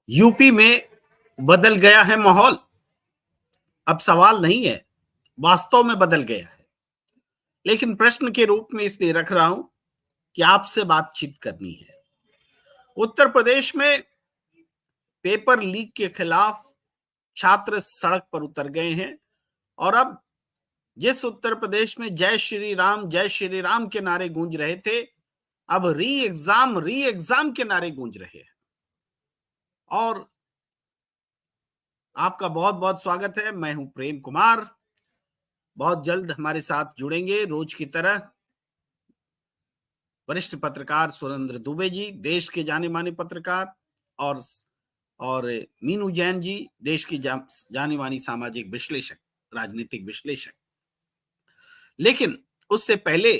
UP में बदल गया है माहौल। अब सवाल नहीं है, वास्तव में बदल गया है। लेकिन प्रश्न के रूप में इसलिए रख रहा हूं कि आपसे बातचीत करनी है। उत्तर प्रदेश में पेपर लीक के खिलाफ छात्र सड़क पर उतर गए हैं और अब जिस उत्तर प्रदेश में जय श्री राम के नारे गूंज रहे थे, अब री एग्जाम के नारे गूंज रहे हैं। और आपका बहुत बहुत स्वागत है। मैं हूं प्रेम कुमार। बहुत जल्द हमारे साथ जुड़ेंगे रोज की तरह वरिष्ठ पत्रकार सुरेंद्र दुबे जी, देश के जाने माने पत्रकार, और मीनू जैन जी, देश की जानी मानी सामाजिक विश्लेषक, राजनीतिक विश्लेषक। लेकिन उससे पहले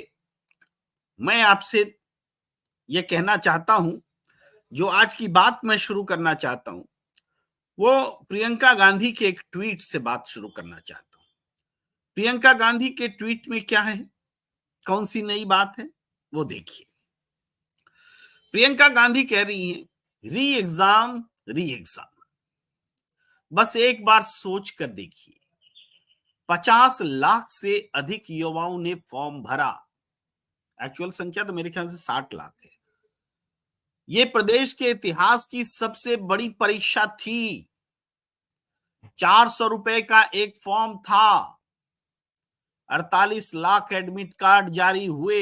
मैं आपसे यह कहना चाहता हूं, जो आज की बात मैं शुरू करना चाहता हूं वो प्रियंका गांधी के एक ट्वीट से बात शुरू करना चाहता हूं। प्रियंका गांधी के ट्वीट में क्या है, कौन सी नई बात है, वो देखिए। प्रियंका गांधी कह रही हैं, री एग्जाम। बस एक बार सोच कर देखिए, 50 लाख से अधिक युवाओं ने फॉर्म भरा। एक्चुअल संख्या तो मेरे ख्याल से 60 लाख है। ये प्रदेश के इतिहास की सबसे बड़ी परीक्षा थी। 400 रुपए का एक फॉर्म था। 48 लाख एडमिट कार्ड जारी हुए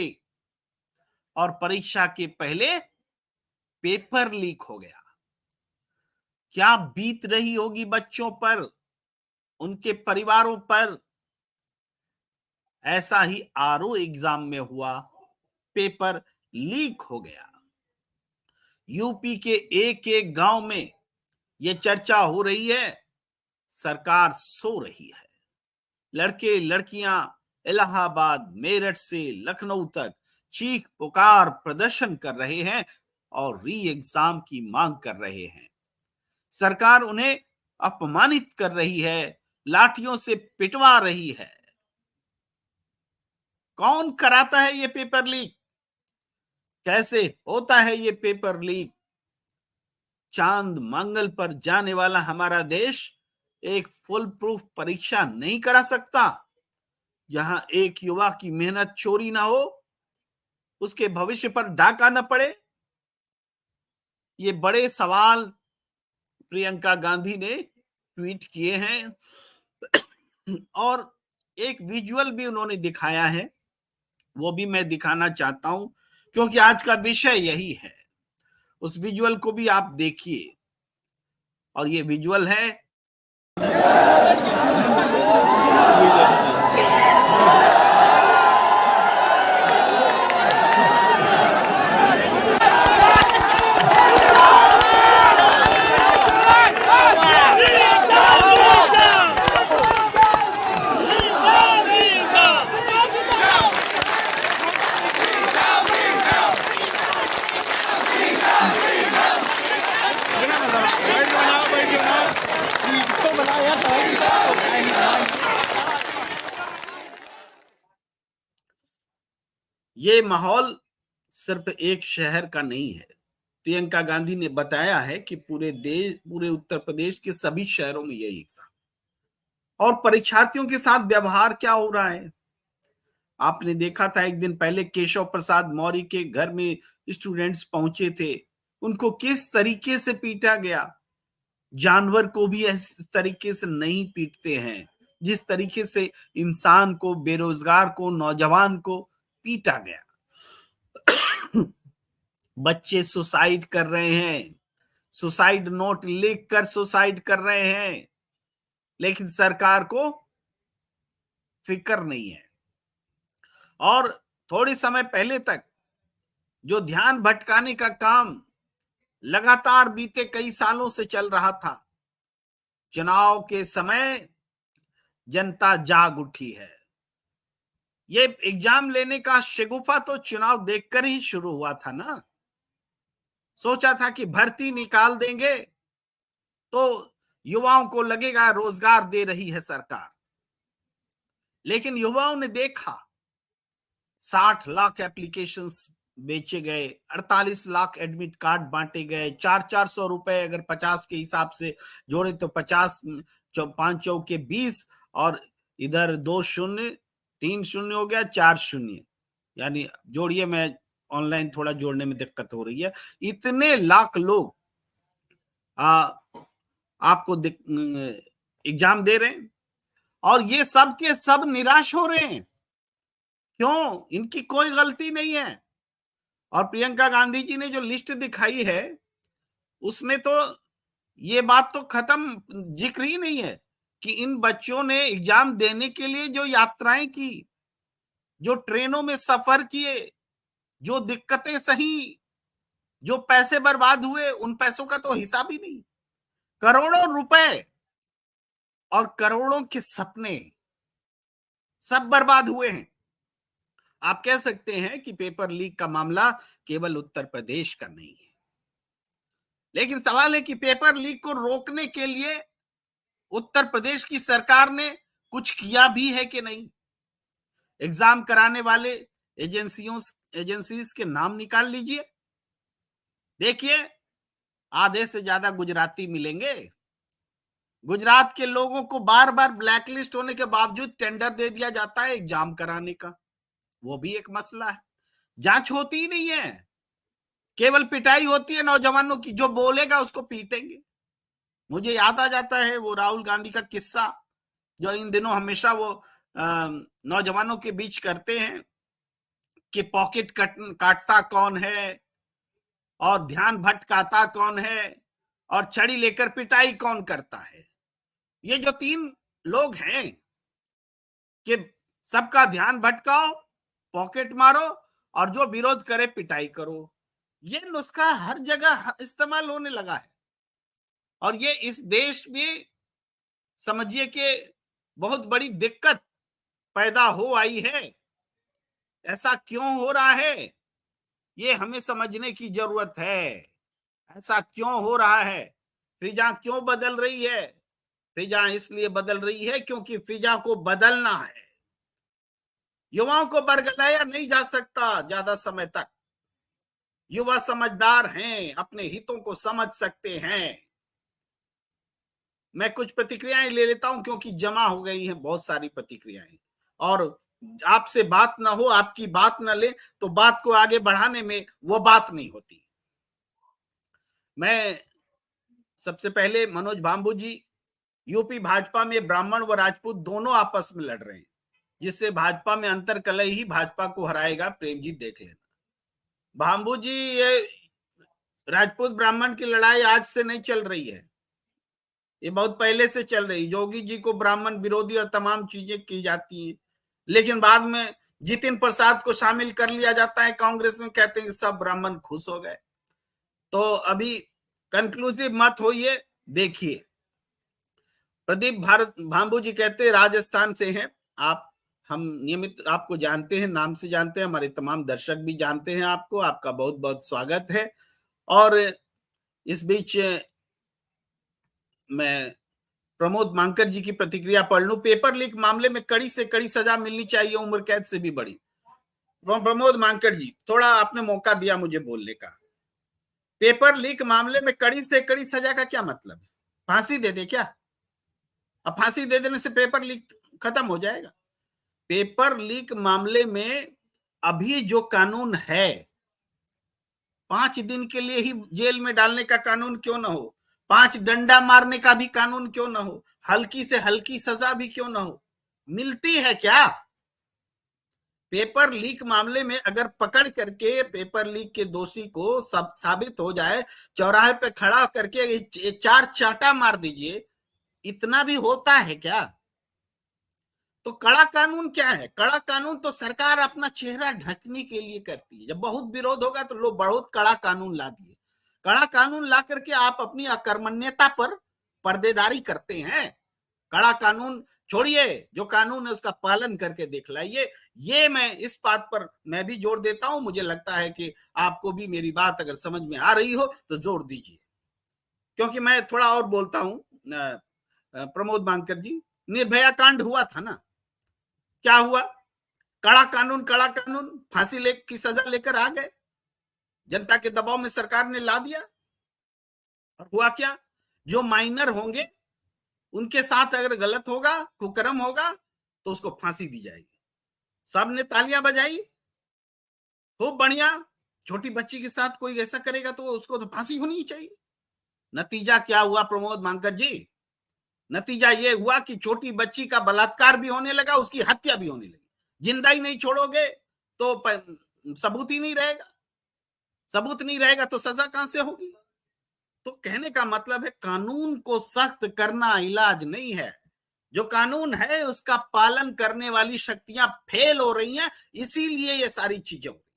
और परीक्षा के पहले पेपर लीक हो गया। क्या बीत रही होगी बच्चों पर, उनके परिवारों पर। ऐसा ही आरओ एग्जाम में हुआ, पेपर लीक हो गया। यूपी के एक एक गांव में यह चर्चा हो रही है, सरकार सो रही है। लड़के लड़कियां इलाहाबाद, मेरठ से लखनऊ तक चीख पुकार प्रदर्शन कर रहे हैं और री एग्जाम की मांग कर रहे हैं। सरकार उन्हें अपमानित कर रही है, लाठियों से पिटवा रही है। कौन कराता है ये पेपर लीक? कैसे होता है ये पेपर लीक? चांद मंगल पर जाने वाला हमारा देश एक फुल प्रूफ परीक्षा नहीं करा सकता, जहां एक युवा की मेहनत चोरी ना हो, उसके भविष्य पर डाका न पड़े। ये बड़े सवाल प्रियंका गांधी ने ट्वीट किए हैं और एक विजुअल भी उन्होंने दिखाया है, वो भी मैं दिखाना चाहता हूं क्योंकि आज का विषय यही है। उस विजुअल को भी आप देखिए। और ये विजुअल है ये माहौल सिर्फ एक शहर का नहीं है। प्रियंका गांधी ने बताया है कि पूरे उत्तर प्रदेश के सभी शहरों में यही एग्जाम और परीक्षार्थियों के साथ व्यवहार क्या हो रहा है। आपने देखा था एक दिन पहले केशव प्रसाद मौर्य के घर में स्टूडेंट्स पहुंचे थे, उनको किस तरीके से पीटा गया। जानवर को भी इस तरीके से नहीं पीटते हैं जिस तरीके से इंसान को, बेरोजगार को, नौजवान को पीटा गया। बच्चे सुसाइड कर रहे हैं, सुसाइड नोट लिख कर सुसाइड कर रहे हैं, लेकिन सरकार को फिक्र नहीं है। और थोड़े समय पहले तक जो ध्यान भटकाने का काम लगातार बीते कई सालों से चल रहा था, चुनाव के समय जनता जाग उठी है। ये एग्जाम लेने का शगुफा तो चुनाव देखकर ही शुरू हुआ था ना। सोचा था कि भर्ती निकाल देंगे तो युवाओं को लगेगा रोजगार दे रही है सरकार। लेकिन युवाओं ने देखा 60 लाख एप्लीकेशंस बेचे गए, 48 लाख एडमिट कार्ड बांटे गए, 400 रुपए अगर 50 के हिसाब से जोड़े तो 50, 5 चौके 20, और इधर 2 शून्य, 3 शून्य हो गया, 4 शून्य, यानी जोड़िए, मैं ऑनलाइन थोड़ा जोड़ने में दिक्कत हो रही है। इतने लाख लोग आपको एग्जाम दे रहे हैं, और ये सब के सब निराश हो रहे हैं। क्यों? इनकी कोई गलती नहीं है। और प्रियंका गांधी जी ने जो लिस्ट दिखाई है, उसमें तो ये बात तो खत्म, जिक्र ही नहीं है कि इन बच्चों ने एग्जाम देने के लिए जो यात्राएं की, जो ट्रेनों में सफर किए, जो दिक्कतें सही, जो पैसे बर्बाद हुए, उन पैसों का तो हिसाब ही नहीं। करोड़ों रुपए और करोड़ों के सपने सब बर्बाद हुए हैं। आप कह सकते हैं कि पेपर लीक का मामला केवल उत्तर प्रदेश का नहीं है, लेकिन सवाल है कि पेपर लीक को रोकने के लिए उत्तर प्रदेश की सरकार ने कुछ किया भी है कि नहीं। एग्जाम कराने वाले एजेंसीज के नाम निकाल लीजिए, देखिए आधे से ज्यादा गुजराती मिलेंगे। गुजरात के लोगों को बार बार ब्लैकलिस्ट होने के बावजूद टेंडर दे दिया जाता है एग्जाम कराने का, वो भी एक मसला है। जांच होती ही नहीं है, केवल पिटाई होती है नौजवानों की, जो बोलेगा उसको पीटेंगे। मुझे याद आ जाता है वो राहुल गांधी का किस्सा, जो इन दिनों हमेशा वो नौजवानों के बीच करते हैं कि पॉकेट काटता कौन है, और ध्यान भटकाता कौन है, और छड़ी लेकर पिटाई कौन करता है। ये जो 3 लोग हैं कि सबका ध्यान भटकाओ, पॉकेट मारो, और जो विरोध करे पिटाई करो, ये नुस्खा हर जगह इस्तेमाल होने लगा है। और ये इस देश में समझिए कि बहुत बड़ी दिक्कत पैदा हो आई है। ऐसा क्यों हो रहा है, ये हमें समझने की जरूरत है। ऐसा क्यों हो रहा है, फिजा क्यों बदल रही है? फिजा इसलिए बदल रही है क्योंकि फिजा को बदलना है। युवाओं को बरगलाया नहीं जा सकता ज्यादा समय तक। युवा समझदार हैं, अपने हितों को समझ सकते हैं। मैं कुछ प्रतिक्रियाएं ले लेता हूं क्योंकि जमा हो गई हैं बहुत सारी प्रतिक्रियाएं, और आपसे बात ना हो, आपकी बात ना ले, तो बात को आगे बढ़ाने में वो बात नहीं होती। मैं सबसे पहले मनोज भांबू जी, यूपी भाजपा में ब्राह्मण व राजपूत दोनों आपस में लड़ रहे हैं, जिससे भाजपा में अंतर कलह ही भाजपा को हराएगा, प्रेम जी देख लेना। भांबू जी, ये राजपूत ब्राह्मण की लड़ाई आज से नहीं चल रही है, ये बहुत पहले से चल रही। जोगी जी को ब्राह्मण विरोधी और तमाम चीजें की जाती हैं, लेकिन बाद में जितिन प्रसाद को शामिल कर लिया जाता है कांग्रेस में, कहते हैं कि सब ब्राह्मण खुश हो गए। तो अभी कंक्लूसिव मत होइए, देखिए। प्रदीप भांबू जी कहते हैं राजस्थान से हैं आप, हम नियमित आपको जानते हैं, नाम से जानते हैं, हमारे तमाम दर्शक भी जानते हैं आपको, आपका बहुत बहुत स्वागत है। और इस बीच मैं प्रमोद मांकर जी की प्रतिक्रिया पढ़ लूं। पेपर लीक मामले में कड़ी से कड़ी सजा मिलनी चाहिए, उम्र कैद से भी बड़ी। प्रमोद मांकर जी, थोड़ा आपने मौका दिया मुझे बोलने का। पेपर लीक मामले में कड़ी से कड़ी सजा का क्या मतलब है? फांसी दे दे क्या? अब फांसी दे देने से पेपर लीक खत्म हो जाएगा? पेपर लीक मामले में अभी जो कानून है, 5 दिन के लिए ही जेल में डालने का कानून क्यों ना हो, 5 डंडा मारने का भी कानून क्यों ना हो, हल्की से हल्की सजा भी क्यों ना हो, मिलती है क्या? पेपर लीक मामले में अगर पकड़ करके पेपर लीक के दोषी को सब साबित हो जाए, चौराहे पे खड़ा करके 4 चाटा मार दीजिए, इतना भी होता है क्या? तो कड़ा कानून क्या है? कड़ा कानून तो सरकार अपना चेहरा ढकने के लिए करती है। जब बहुत विरोध होगा तो लोग बहुत कड़ा कानून ला दिए। कड़ा कानून ला करके आप अपनी अकर्मण्यता पर पर्देदारी करते हैं। कड़ा कानून छोड़िए, जो कानून है उसका पालन करके दिखलाइए। ये मैं इस बात पर मैं भी जोर देता हूं। मुझे लगता है कि आपको भी मेरी बात अगर समझ में आ रही हो तो जोर दीजिए, क्योंकि मैं थोड़ा और बोलता हूं। प्रमोद मांकर जी, निर्भया कांड हुआ था ना, क्या हुआ? कड़ा कानून, कड़ा कानून, फांसी की सजा लेकर आ गए। जनता के दबाव में सरकार ने ला दिया। और हुआ क्या, जो माइनर होंगे उनके साथ अगर गलत होगा, कुकर्म होगा, तो उसको फांसी दी जाएगी। सब ने तालियां बजाई, खूब बढ़िया। छोटी बच्ची के साथ कोई ऐसा करेगा तो उसको तो फांसी होनी ही चाहिए। नतीजा क्या हुआ प्रमोद मांकर जी? नतीजा ये हुआ कि छोटी बच्ची का बलात्कार भी होने लगा, उसकी हत्या भी होने लगी। जिंदा ही नहीं छोड़ोगे तो सबूत ही नहीं रहेगा, सबूत नहीं रहेगा तो सजा कहां से होगी? तो कहने का मतलब है कानून को सख्त करना इलाज नहीं है। जो कानून है उसका पालन करने वाली शक्तियां फेल हो रही हैं, इसीलिए ये सारी चीजें हो रही।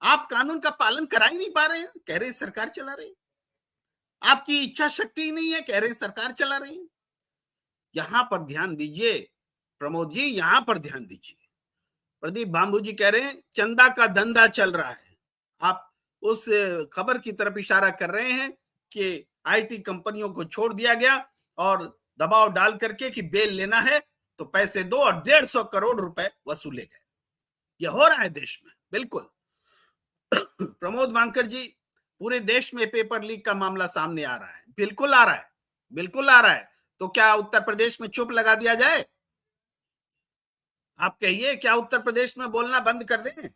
आप कानून का पालन करा ही नहीं पा रहे हैं, कह रहे हैं सरकार चला रही है। आपकी इच्छा शक्ति ही नहीं है, कह रहे हैं सरकार चला रही है। यहां पर ध्यान दीजिए प्रमोद जी, यहां पर ध्यान दीजिए। प्रदीप बांबू जी कह रहे हैं चंदा का धंधा चल रहा है। आप उस खबर की तरफ इशारा कर रहे हैं कि आईटी कंपनियों को छोड़ दिया गया और दबाव डाल करके कि बेल लेना है तो पैसे दो और 150 करोड़ रुपए वसूले गए। यह हो रहा है देश में, बिल्कुल। प्रमोद वांकर जी, पूरे देश में पेपर लीक का मामला सामने आ रहा है, बिल्कुल आ रहा है, बिल्कुल आ रहा है। तो क्या उत्तर प्रदेश में चुप लगा दिया जाए? आप कहिए, क्या उत्तर प्रदेश में बोलना बंद कर दें?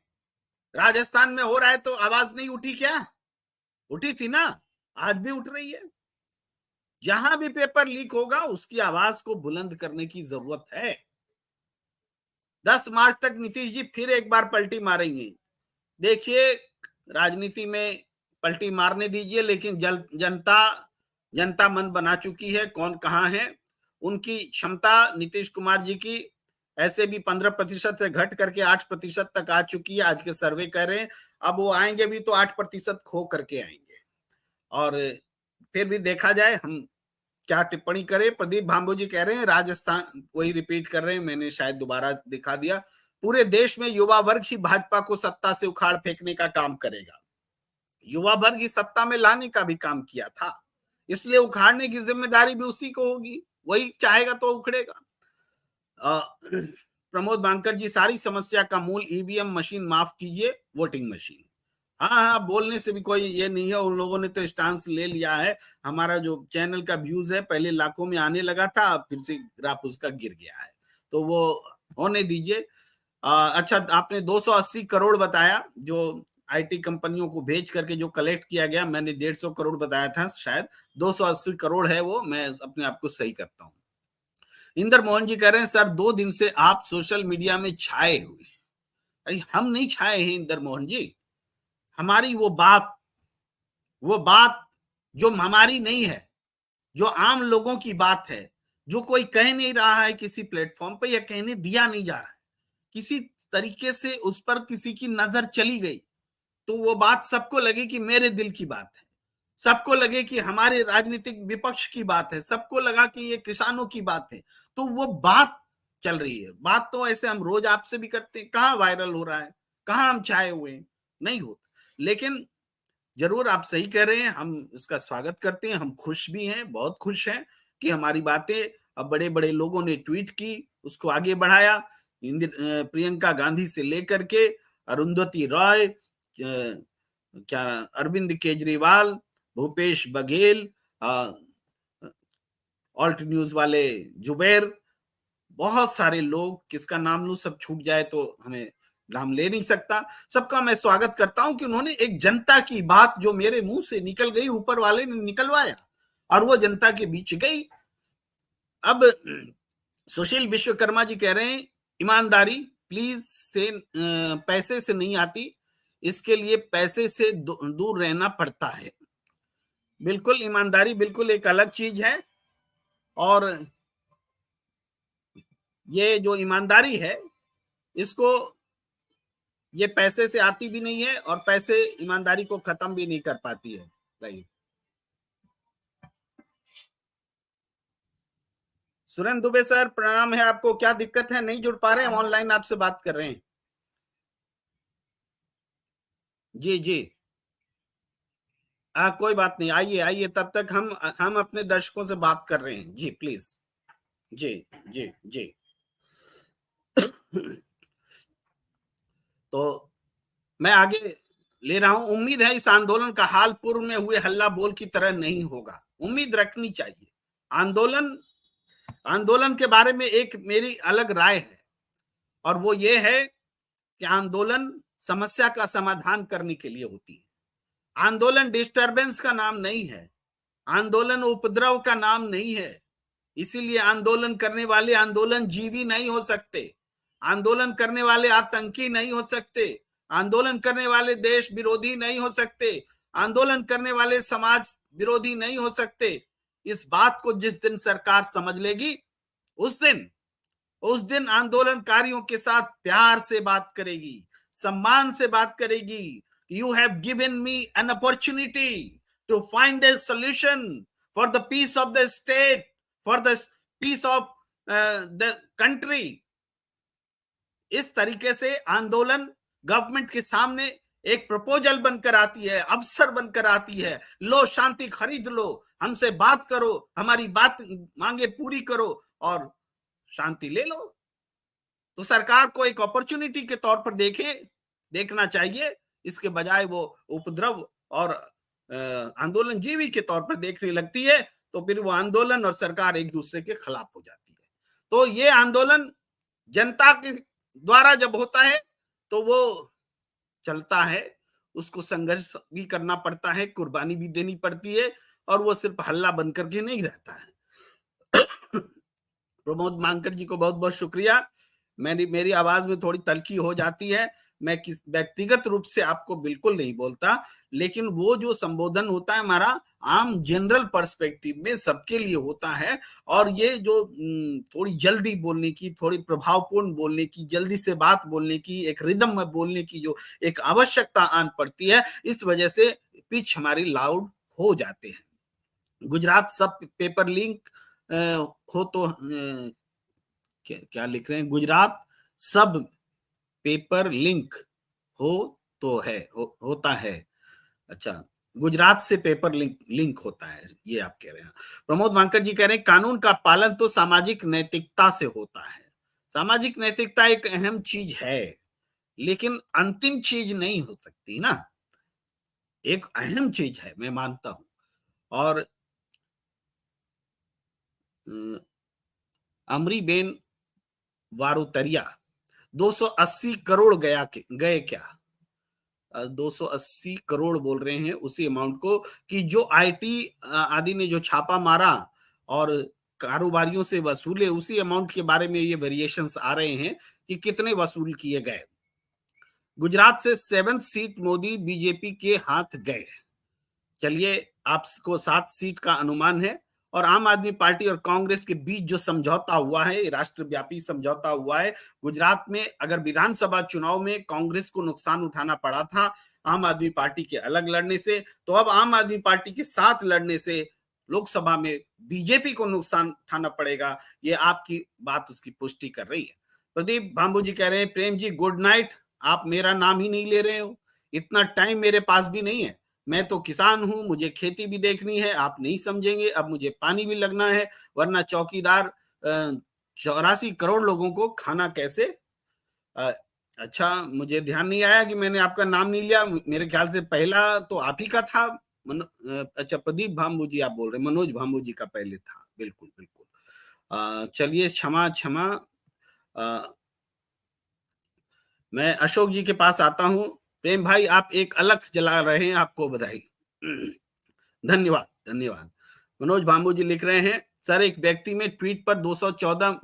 राजस्थान में हो रहा है तो आवाज नहीं उठी क्या? उठी थी ना, आज भी उठ रही है। जहां भी पेपर लीक होगा उसकी आवाज को बुलंद करने की जरूरत है। 10 मार्च तक नीतीश जी फिर एक बार पलटी मारेंगे। देखिए, राजनीति में पलटी मारने दीजिए, लेकिन जनता जनता मन बना चुकी है कौन कहां है। उनकी क्षमता नीतीश कुमार जी की ऐसे भी 15% से घट करके 8% तक आ चुकी है। आज के सर्वे कह रहे हैं अब वो आएंगे भी तो 8% खो करके आएंगे। और फिर भी देखा जाए, हम क्या टिप्पणी करें। प्रदीप भांबू जी कह रहे हैं राजस्थान, वही रिपीट कर रहे हैं, मैंने शायद दोबारा दिखा दिया। पूरे देश में युवा वर्ग ही भाजपा को सत्ता से उखाड़ फेंकने का काम करेगा। युवा वर्ग ही सत्ता में लाने का भी काम किया था, इसलिए उखाड़ने की जिम्मेदारी भी उसी को होगी। वही चाहेगा तो उखड़ेगा। प्रमोद बांकर जी, सारी समस्या का मूल ईवीएम मशीन, माफ कीजिए वोटिंग मशीन। हाँ हाँ, बोलने से भी कोई ये नहीं है, उन लोगों ने तो स्टांस ले लिया है। हमारा जो चैनल का व्यूज है पहले लाखों में आने लगा था, फिर से ग्राफ उसका गिर गया है, तो वो होने दीजिए। अच्छा, आपने 280 करोड़ बताया जो आईटी कंपनियों को भेज करके जो कलेक्ट किया गया, मैंने 150 करोड़ बताया था, शायद 280 करोड़ है वो, मैं अपने आप को सही करता हूँ। इंदर मोहन जी कह रहे हैं सर 2 दिन से आप सोशल मीडिया में छाए हुए। अरे हम नहीं छाए हैं इंदर मोहन जी, हमारी वो बात जो हमारी नहीं है, जो आम लोगों की बात है, जो कोई कह नहीं रहा है किसी प्लेटफॉर्म पे, या कहने दिया नहीं जा रहा है, किसी तरीके से उस पर किसी की नजर चली गई तो वो बात सबको लगे कि मेरे दिल की बात है, सबको लगे कि हमारे राजनीतिक विपक्ष की बात है, सबको लगा कि ये किसानों की बात है, तो वो बात चल रही है। बात तो ऐसे हम रोज आपसे भी करते हैं, कहाँ वायरल हो रहा है, कहाँ हम छाए हुए हैं, नहीं होता। लेकिन जरूर आप सही कह रहे हैं, हम इसका स्वागत करते हैं, हम खुश भी हैं, बहुत खुश हैं कि हमारी बातें अब बड़े बड़े लोगों ने ट्वीट की, उसको आगे बढ़ाया। प्रियंका गांधी से लेकर के अरुंधति रॉय, क्या अरविंद केजरीवाल, भूपेश बघेल, ऑल्ट न्यूज वाले जुबैर, बहुत सारे लोग, किसका नाम लूं, सब छूट जाए तो हमें नाम ले नहीं सकता। सबका मैं स्वागत करता हूं कि उन्होंने एक जनता की बात जो मेरे मुंह से निकल गई, ऊपर वाले ने निकलवाया और वो जनता के बीच गई। अब सुशील विश्वकर्मा जी कह रहे हैं ईमानदारी प्लीज से पैसे से नहीं आती, इसके लिए पैसे से दूर रहना पड़ता है। बिल्कुल, ईमानदारी बिल्कुल एक अलग चीज है, और ये जो ईमानदारी है इसको, ये पैसे से आती भी नहीं है और पैसे ईमानदारी को खत्म भी नहीं कर पाती है। राइट। सुरेंद्र दुबे सर, प्रणाम है आपको, क्या दिक्कत है, नहीं जुड़ पा रहे हैं, ऑनलाइन आपसे बात कर रहे हैं। जी जी, कोई बात नहीं, आइए आइए, तब तक हम अपने दर्शकों से बात कर रहे हैं, जी प्लीज। जी जी जी। तो मैं आगे ले रहा हूं। उम्मीद है इस आंदोलन का हाल पूर्व में हुए हल्ला बोल की तरह नहीं होगा। उम्मीद रखनी चाहिए। आंदोलन आंदोलन के बारे में एक मेरी अलग राय है, और वो ये है कि आंदोलन समस्या का समाधान करने के लिए होती है। आंदोलन डिस्टरबेंस का नाम नहीं है, आंदोलन उपद्रव का नाम नहीं है। इसीलिए आंदोलन करने वाले आंदोलन जीवी नहीं हो सकते, आंदोलन करने वाले आतंकी नहीं हो सकते, आंदोलन करने वाले देश विरोधी नहीं हो सकते, आंदोलन करने वाले समाज विरोधी नहीं हो सकते। इस बात को जिस दिन सरकार समझ लेगी, उस दिन आंदोलनकारियों के साथ प्यार से बात करेगी, सम्मान से बात करेगी। You have given me an opportunity to find a solution for the peace of the state, for the peace of the country. इस तरीके से आंदोलन गवर्नमेंट के सामने एक प्रपोजल बनकर आती है, अवसर बनकर आती है। लो शांति खरीद लो, हमसे बात करो, हमारी बात मांगे पूरी करो और शांति ले लो। तो सरकार को एक अपॉर्चुनिटी के तौर पर देखना चाहिए। इसके बजाय वो उपद्रव और आंदोलन जीवी के तौर पर देखने लगती है, तो फिर वो आंदोलन और सरकार एक दूसरे के खिलाफ हो जाती है। तो ये आंदोलन जनता के द्वारा जब होता है तो वो चलता है, उसको संघर्ष भी करना पड़ता है, कुर्बानी भी देनी पड़ती है, और वो सिर्फ हल्ला बनकर के नहीं रहता है। प्रमोद मांकर जी को बहुत बहुत शुक्रिया। मेरी आवाज में थोड़ी तलखी हो जाती है, मैं किस व्यक्तिगत रूप से आपको बिल्कुल नहीं बोलता, लेकिन वो जो संबोधन होता है हमारा आम जनरल पर्सपेक्टिव में सबके लिए होता है। और ये जो थोड़ी जल्दी बोलने की, थोड़ी प्रभावपूर्ण बोलने की, जल्दी से बात बोलने की, एक रिदम में बोलने की जो एक आवश्यकता आन पड़ती है, इस वजह से पिच हमारी लाउड हो जाते हैं। गुजरात सब पेपर लिंक हो तो क्या लिख रहे हैं, गुजरात सब पेपर लिंक हो तो होता है। अच्छा, गुजरात से पेपर लिंक होता है, ये आप कह रहे हैं। प्रमोद मांकर जी कह रहे हैं कानून का पालन तो सामाजिक नैतिकता से होता है। सामाजिक नैतिकता एक अहम चीज है, लेकिन अंतिम चीज नहीं हो सकती ना। एक अहम चीज है, मैं मानता हूं। और अमरीबेन वारुतरिया 280 करोड़ गए क्या? 280 करोड़ बोल रहे हैं उसी अमाउंट को, कि जो आईटी आदि ने जो छापा मारा और कारोबारियों से वसूले, उसी अमाउंट के बारे में ये वेरिएशंस आ रहे हैं कि कितने वसूल किए गए। गुजरात से 7th सीट मोदी बीजेपी के हाथ गए। चलिए, आपको 7 सीट का अनुमान है, और आम आदमी पार्टी और कांग्रेस के बीच जो समझौता हुआ है, राष्ट्रव्यापी समझौता हुआ है। गुजरात में अगर विधानसभा चुनाव में कांग्रेस को नुकसान उठाना पड़ा था आम आदमी पार्टी के अलग लड़ने से, तो अब आम आदमी पार्टी के साथ लड़ने से लोकसभा में बीजेपी को नुकसान उठाना पड़ेगा। ये आपकी बात उसकी पुष्टि कर रही है। प्रदीप भांबू जी कह रहे हैं प्रेम जी गुड नाइट, आप मेरा नाम ही नहीं ले रहे हो, इतना टाइम मेरे पास भी नहीं है, मैं तो किसान हूं, मुझे खेती भी देखनी है, आप नहीं समझेंगे, अब मुझे पानी भी लगना है, वरना चौकीदार 84 करोड़ लोगों को खाना कैसे। अच्छा, मुझे ध्यान नहीं आया कि मैंने आपका नाम नहीं लिया, मेरे ख्याल से पहला तो आप ही का था। अच्छा, प्रदीप भांबू जी आप बोल रहे हैं, मनोज भांबू जी का पहले था, बिल्कुल बिल्कुल। चलिए, क्षमा क्षमा। मैं अशोक जी के पास आता हूं। प्रेम भाई, आप एक अलग जला रहे हैं, आपको बधाई। धन्यवाद धन्यवाद। मनोज भांबू जी लिख रहे हैं सर, एक व्यक्ति में ट्वीट पर 214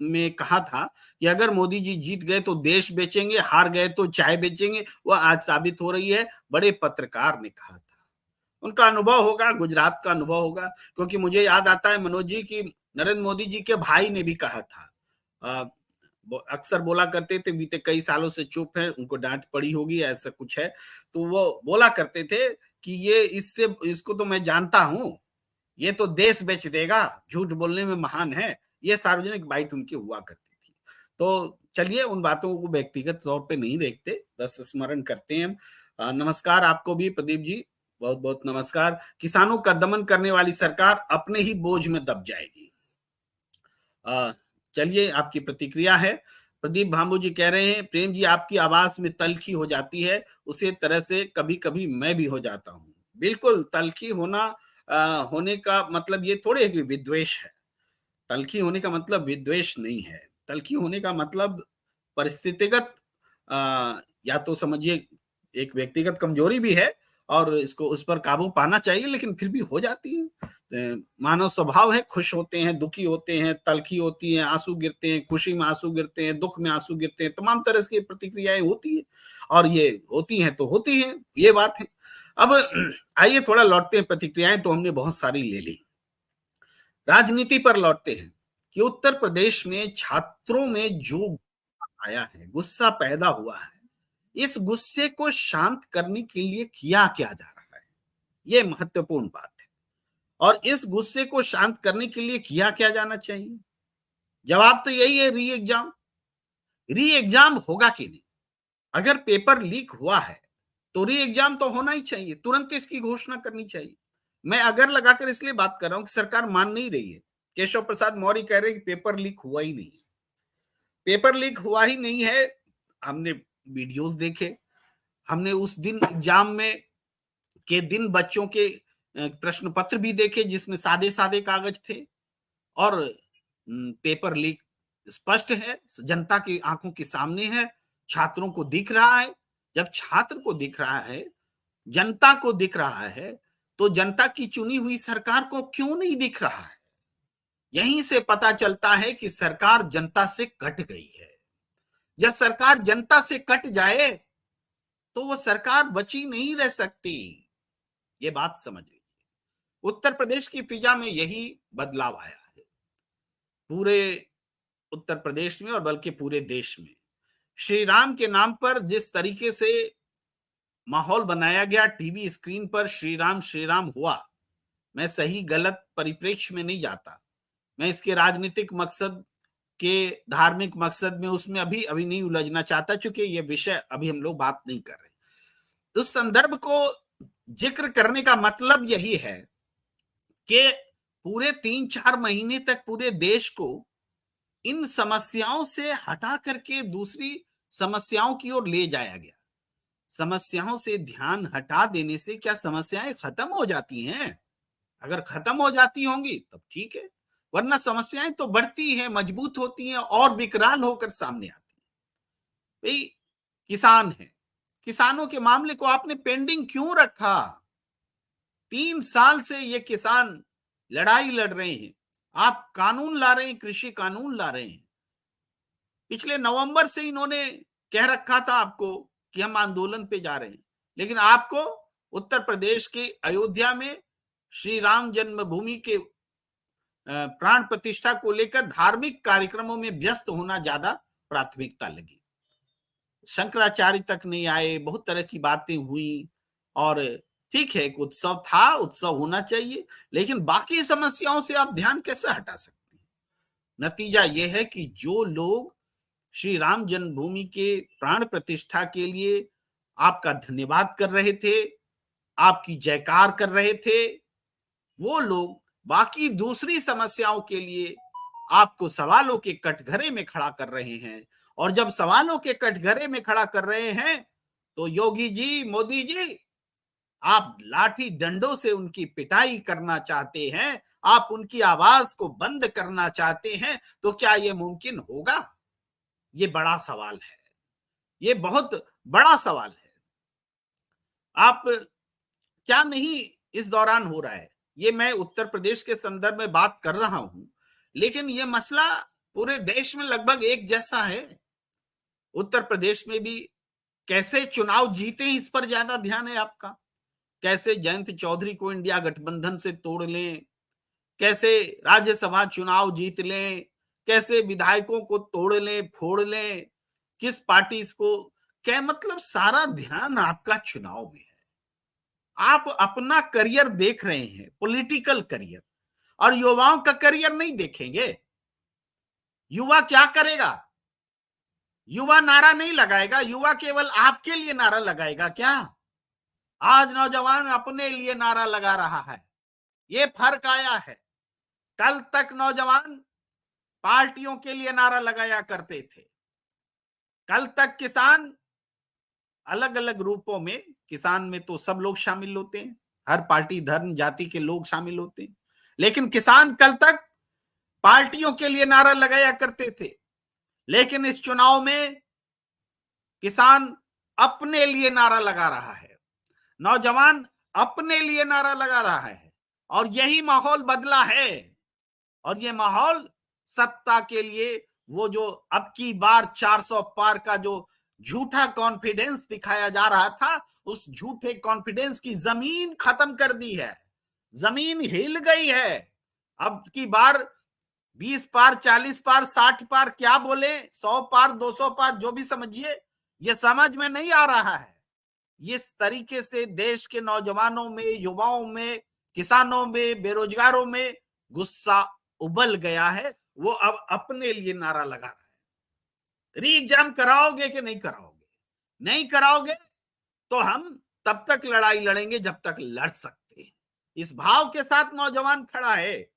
में कहा था कि अगर मोदी जी जीत गए तो देश बेचेंगे, हार गए तो चाय बेचेंगे। वह आज साबित हो रही है, बड़े पत्रकार ने कहा था। उनका अनुभव होगा, गुजरात का अनुभव होगा, क्योंकि मुझे याद आता है मनोज जी की नरेंद्र मोदी जी के भाई ने भी कहा था। अक्सर बोला करते थे, बीते कई सालों से चुप है, उनको डांट पड़ी होगी, ऐसा कुछ है, तो वो बोला करते थे कि इसको तो मैं जानता हूं, ये तो देश बेच देगा, झूठ बोलने में महान है। ये सार्वजनिक बाइट उनकी हुआ करती थी। तो चलिए, उन बातों को व्यक्तिगत तौर पे नहीं देखते, बस स्मरण करते हैं। नमस्कार आपको भी प्रदीप जी, बहुत बहुत नमस्कार। किसानों का दमन करने वाली सरकार अपने ही बोझ में दब जाएगी। चलिए, आपकी प्रतिक्रिया है। प्रदीप भांबू जी कह रहे हैं, प्रेम जी आपकी आवाज में तल्खी हो जाती है, उसी तरह से कभी कभी मैं भी हो जाता हूँ। बिल्कुल, तल्खी होना होने का मतलब ये थोड़े है कि विद्वेष है। तल्खी होने का मतलब विद्वेष नहीं है। तल्खी होने का मतलब परिस्थितिगत या तो समझिए एक व्यक्तिगत कमजोरी भी है और इसको उस पर काबू पाना चाहिए, लेकिन फिर भी हो जाती है। मानव स्वभाव है, खुश होते हैं, दुखी होते हैं, तल्खी होती है, आंसू गिरते हैं, खुशी में आंसू गिरते हैं, दुख में आंसू गिरते हैं, तमाम तरह की प्रतिक्रियाएं होती है और ये होती हैं तो होती हैं, ये बात है। अब आइए थोड़ा लौटते हैं, प्रतिक्रियाएं तो हमने बहुत सारी ले ली, राजनीति पर लौटते हैं कि उत्तर प्रदेश में छात्रों में जो आया है, गुस्सा पैदा हुआ है, इस गुस्से को शांत करने के लिए किया क्या जा रहा है, ये महत्वपूर्ण बात है। और इस गुस्से को शांत करने के लिए किया क्या जाना चाहिए? जवाब तो यही है, री एग्जाम। री एग्जाम होगा कि नहीं? अगर पेपर लीक हुआ है तो री एग्जाम तो होना ही चाहिए, तुरंत इसकी घोषणा करनी चाहिए। मैं अगर लगाकर इसलिए बात कर रहा हूं कि सरकार मान नहीं रही है। केशव प्रसाद मौर्य कह रहे हैं कि पेपर लीक हुआ ही नहीं है। पेपर लीक हुआ ही नहीं है, हमने वीडियोस देखे, हमने उस दिन एग्जाम में के दिन बच्चों के प्रश्न पत्र भी देखे जिसमें सादे सादे कागज थे और पेपर लीक स्पष्ट है, जनता की आंखों के सामने है, छात्रों को दिख रहा है। जब छात्र को दिख रहा है, जनता को दिख रहा है, तो जनता की चुनी हुई सरकार को क्यों नहीं दिख रहा है? यहीं से पता चलता है कि सरकार जनता से कट गई है। जब सरकार जनता से कट जाए तो वो सरकार बची नहीं रह सकती, ये बात समझ लीजिए। उत्तर प्रदेश की फिजा में यही बदलाव आया है, पूरे उत्तर प्रदेश में और बल्कि पूरे देश में। श्री राम के नाम पर जिस तरीके से माहौल बनाया गया, टीवी स्क्रीन पर श्री राम हुआ, मैं सही गलत परिप्रेक्ष्य में नहीं जाता, मैं इसके राजनीतिक मकसद के धार्मिक मकसद में उसमें अभी अभी नहीं उलझना चाहता, चूंकि ये विषय अभी हम लोग बात नहीं कर रहे। उस संदर्भ को जिक्र करने का मतलब यही है कि पूरे 3-4 महीने तक पूरे देश को इन समस्याओं से हटा करके दूसरी समस्याओं की ओर ले जाया गया। समस्याओं से ध्यान हटा देने से क्या समस्याएं खत्म हो जाती हैं? अगर खत्म हो जाती होंगी तब ठीक है, वरना समस्याएं तो बढ़ती हैं, मजबूत होती हैं और विकराल होकर सामने आती हैं। भाई, किसान है, किसानों के मामले को आपने पेंडिंग क्यों रखा? 3 साल से ये किसान लड़ाई लड़ रहे हैं, आप कानून ला रहे हैं, कृषि कानून ला रहे हैं। पिछले नवंबर से इन्होंने कह रखा था आपको कि हम आंदोलन पे जा रहे हैं, लेकिन आपको उत्तर प्रदेश के अयोध्या में श्री राम जन्मभूमि के प्राण प्रतिष्ठा को लेकर धार्मिक कार्यक्रमों में व्यस्त होना ज्यादा प्राथमिकता लगी। शंकराचार्य तक नहीं आए, बहुत तरह की बातें हुई और ठीक है, एक उत्सव था, उत्सव होना चाहिए, लेकिन बाकी समस्याओं से आप ध्यान कैसे हटा सकते हैं? नतीजा यह है कि जो लोग श्री राम जन्मभूमि के प्राण प्रतिष्ठा के लिए आपका धन्यवाद कर रहे थे, आपकी जयकार कर रहे थे, वो लोग बाकी दूसरी समस्याओं के लिए आपको सवालों के कटघरे में खड़ा कर रहे हैं। और जब सवालों के कटघरे में खड़ा कर रहे हैं तो योगी जी, मोदी जी, आप लाठी डंडों से उनकी पिटाई करना चाहते हैं, आप उनकी आवाज को बंद करना चाहते हैं, तो क्या यह मुमकिन होगा? ये बड़ा सवाल है, ये बहुत बड़ा सवाल है। आप क्या नहीं इस दौरान हो रहा है, ये मैं उत्तर प्रदेश के संदर्भ में बात कर रहा हूं, लेकिन ये मसला पूरे देश में लगभग एक जैसा है। उत्तर प्रदेश में भी कैसे चुनाव जीते इस पर ज्यादा ध्यान है आपका, कैसे जयंत चौधरी को इंडिया गठबंधन से तोड़ लें, कैसे राज्यसभा चुनाव जीत लें, कैसे विधायकों को तोड़ लें, फोड़ लें, किस पार्टी को, क्या मतलब सारा ध्यान आपका चुनाव में है। आप अपना करियर देख रहे हैं, पॉलिटिकल करियर, और युवाओं का करियर नहीं देखेंगे। युवा क्या करेगा? युवा नारा नहीं लगाएगा, युवा केवल आपके लिए नारा लगाएगा क्या? आज नौजवान अपने लिए नारा लगा रहा है, ये फर्क आया है। कल तक नौजवान पार्टियों के लिए नारा लगाया करते थे, कल तक किसान अलग अलग रूपों में, किसान में तो सब लोग शामिल होते हैं, हर पार्टी धर्म जाति के लोग शामिल होते हैं, लेकिन किसान कल तक पार्टियों के लिए नारा लगाया करते थे। लेकिन इस चुनाव में किसान अपने लिए नारा लगा रहा है, नौजवान अपने लिए नारा लगा रहा है, और यही माहौल बदला है। और ये माहौल सत्ता के लिए, वो जो अब की बार 400 पार का जो झूठा कॉन्फिडेंस दिखाया जा रहा था, उस झूठे कॉन्फिडेंस की जमीन खत्म कर दी है, जमीन हिल गई है। अब की बार 20 पार, 40 पार, 60 पार, क्या बोले, 100 पार, 200 पार, जो भी समझिए, ये समझ में नहीं आ रहा है। इस तरीके से देश के नौजवानों में, युवाओं में, किसानों में, बेरोजगारों में गुस्सा उबल गया है। वो अब अपने लिए नारा लगा रहा है। री एग्जाम कराओगे कि नहीं कराओगे? नहीं कराओगे तो हम तब तक लड़ाई लड़ेंगे जब तक लड़ सकते हैं। इस भाव के साथ नौजवान खड़ा है,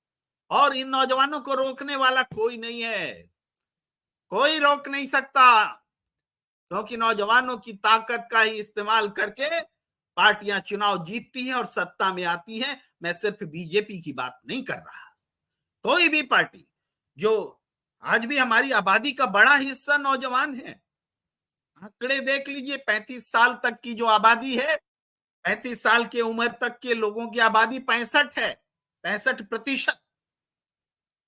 और इन नौजवानों को रोकने वाला कोई नहीं है, कोई रोक नहीं सकता, क्योंकि नौजवानों की ताकत का ही इस्तेमाल करके पार्टियां चुनाव जीतती हैं और सत्ता में आती हैं। मैं सिर्फ बीजेपी की बात नहीं कर रहा, कोई भी पार्टी, जो आज भी हमारी आबादी का बड़ा हिस्सा नौजवान है। आंकड़े देख लीजिए, 35 साल तक की जो आबादी है, 35 साल की उम्र तक के लोगों की आबादी 65 है, 65%,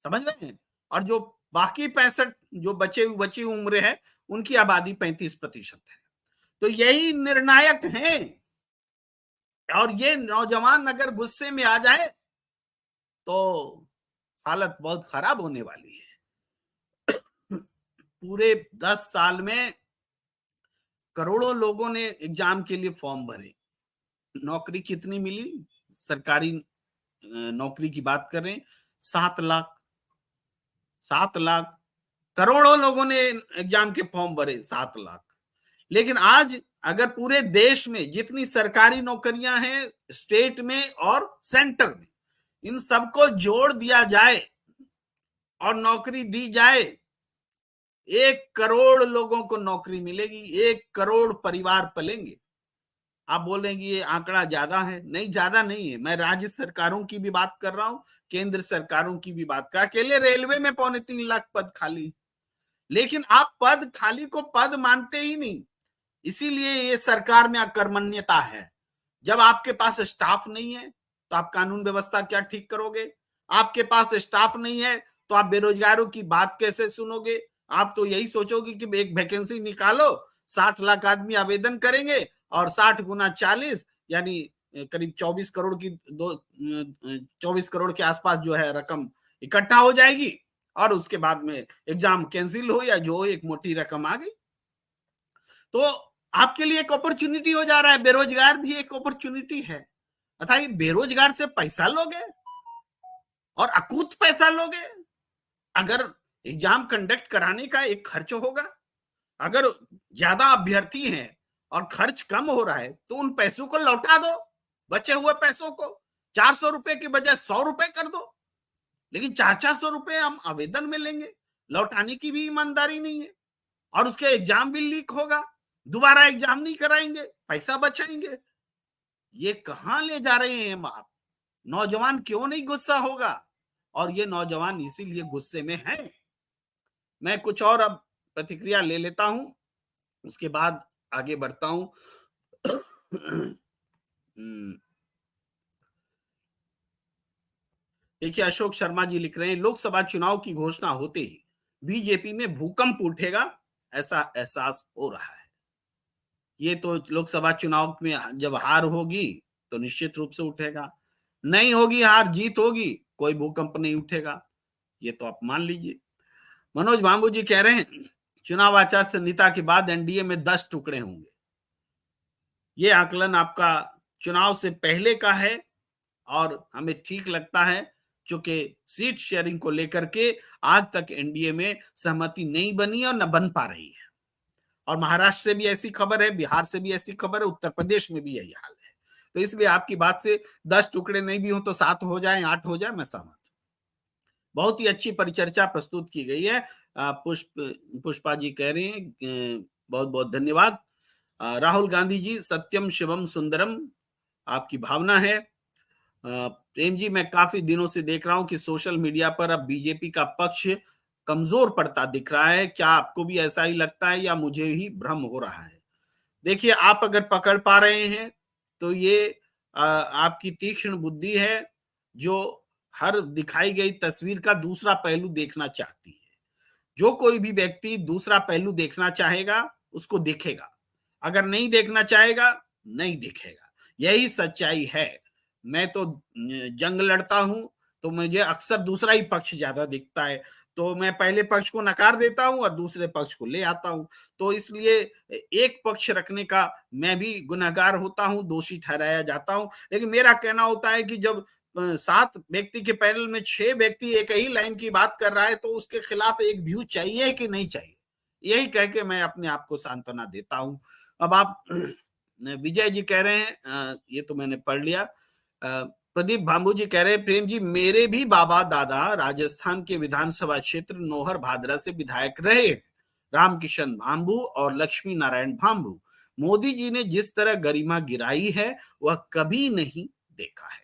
समझ रहे हैं। और जो बाकी 65 जो बची उम्र है, उनकी आबादी 35% है। तो यही निर्णायक है, और ये नौजवान अगर गुस्से में आ जाए तो हालत बहुत खराब होने वाली है। पूरे 10 साल में करोड़ों लोगों ने एग्जाम के लिए फॉर्म भरे, नौकरी कितनी मिली? सरकारी नौकरी की बात करें, 7 लाख, 7 लाख। करोड़ों लोगों ने एग्जाम के फॉर्म भरे, 7 लाख। लेकिन आज अगर पूरे देश में जितनी सरकारी नौकरियां हैं, स्टेट में और सेंटर में, इन सबको जोड़ दिया जाए और नौकरी दी जाए, 1 करोड़ लोगों को नौकरी मिलेगी, 1 करोड़ परिवार पलेंगे। आप बोलेंगे ये आंकड़ा ज्यादा है, नहीं ज्यादा नहीं है। मैं राज्य सरकारों की भी बात कर रहा हूं, केंद्र सरकारों की भी बात कर, अकेले रेलवे में 2.25 लाख पद खाली। लेकिन आप पद खाली को पद मानते ही नहीं, इसीलिए ये सरकार में अकर्मण्यता है। जब आपके पास स्टाफ नहीं है तो आप कानून व्यवस्था क्या ठीक करोगे? आपके पास स्टाफ नहीं है तो आप बेरोजगारों की बात कैसे सुनोगे? आप तो यही सोचोगे कि एक वैकेंसी निकालो, 60 लाख आदमी आवेदन करेंगे, और 60 गुना 40 यानी करीब 24 करोड़ की 24 करोड़ के आसपास जो है रकम इकट्ठा हो जाएगी, और उसके बाद में एग्जाम कैंसिल हो या जो एक मोटी रकम आ गई। तो आपके लिए एक अपॉर्चुनिटी हो जा रहा है, बेरोजगार भी एक अपॉर्चुनिटी है। अतः ये बेरोजगार से पैसा लोगे और अकूत पैसा लोगे। अगर एग्जाम कंडक्ट कराने का एक खर्च होगा, अगर ज्यादा अभ्यर्थी हैं और खर्च कम हो रहा है तो उन पैसों को लौटा दो, बचे हुए पैसों को 400 रुपए के बजाय 100 रुपए कर दो। लेकिन 400 रुपए हम आवेदन में लेंगे, लौटाने की भी ईमानदारी नहीं है, और उसके एग्जाम भी लीक होगा, दोबारा एग्जाम नहीं कराएंगे, पैसा बचाएंगे। ये कहां ले जा रहे हैं आप? नौजवान क्यों नहीं गुस्सा होगा? और ये नौजवान इसीलिए गुस्से में है। मैं कुछ और अब प्रतिक्रिया ले लेता हूं, उसके बाद आगे बढ़ता हूं। देखिए, अशोक शर्मा जी लिख रहे हैं, लोकसभा चुनाव की घोषणा होते ही बीजेपी में भूकंप उठेगा, ऐसा एहसास हो रहा है। ये तो लोकसभा चुनाव में जब हार होगी तो निश्चित रूप से उठेगा, नहीं होगी हार, जीत होगी, कोई भूकंप नहीं उठेगा, ये तो आप मान लीजिए। मनोज बाबू जी कह रहे हैं, चुनाव आचार संहिता के बाद एनडीए में 10 टुकड़े होंगे। ये आकलन आपका चुनाव से पहले का है, और हमें ठीक लगता है, क्योंकि सीट शेयरिंग को लेकर के आज तक एनडीए में सहमति नहीं बनी और न बन पा रही है। और महाराष्ट्र से भी ऐसी खबर है, बिहार से भी ऐसी खबर है, उत्तर प्रदेश में भी यही हाल है। तो इसलिए आपकी बात से 10 टुकड़े नहीं भी हो तो 7 हो जाए, 8 हो जाए, मैं सहमत। बहुत ही अच्छी परिचर्चा प्रस्तुत की गई है। पुष्पा जी कह रहे हैं बहुत बहुत धन्यवाद। राहुल गांधी जी, सत्यम शिवम सुंदरम आपकी भावना है। प्रेम जी, मैं काफी दिनों से देख रहा हूं कि सोशल मीडिया पर अब बीजेपी का पक्ष कमजोर पड़ता दिख रहा है। क्या आपको भी ऐसा ही लगता है या मुझे ही भ्रम हो रहा है? देखिए, आप अगर पकड़ पा रहे हैं तो ये आपकी तीक्ष्ण बुद्धि है, जो हर दिखाई गई तस्वीर का दूसरा पहलू देखना चाहती है। जो कोई भी व्यक्ति दूसरा पहलू देखना चाहेगा, उसको दिखेगा। अगर नहीं देखना चाहेगा, नहीं दिखेगा। यही सच्चाई है। मैं तो जंग लड़ता हूं, तो मुझे अक्सर दूसरा ही पक्ष ज्यादा दिखता है। तो मैं पहले पक्ष को नकार देता हूं और दूसरे पक्ष को ले आता हूं। तो इसलिए एक पक्ष रखने का मैं भी गुनहगार होता हूं, दोषी ठहराया जाता हूं। लेकिन मेरा कहना होता है कि जब 7 व्यक्ति के पैनल में 6 व्यक्ति एक ही लाइन की बात कर रहा है, तो उसके खिलाफ एक व्यू चाहिए कि नहीं चाहिए? यही कह के मैं अपने आप को सांत्वना देता हूं। अब आप विजय जी कह रहे हैं, ये तो मैंने पढ़ लिया। प्रदीप भांबू जी कह रहे हैं, प्रेम जी, मेरे भी बाबा दादा राजस्थान के विधानसभा क्षेत्र नोहर भादरा से विधायक रहे, रामकिशन भांबू और लक्ष्मी नारायण भांबू। मोदी जी ने जिस तरह गरिमा गिराई है, वह कभी नहीं देखा है।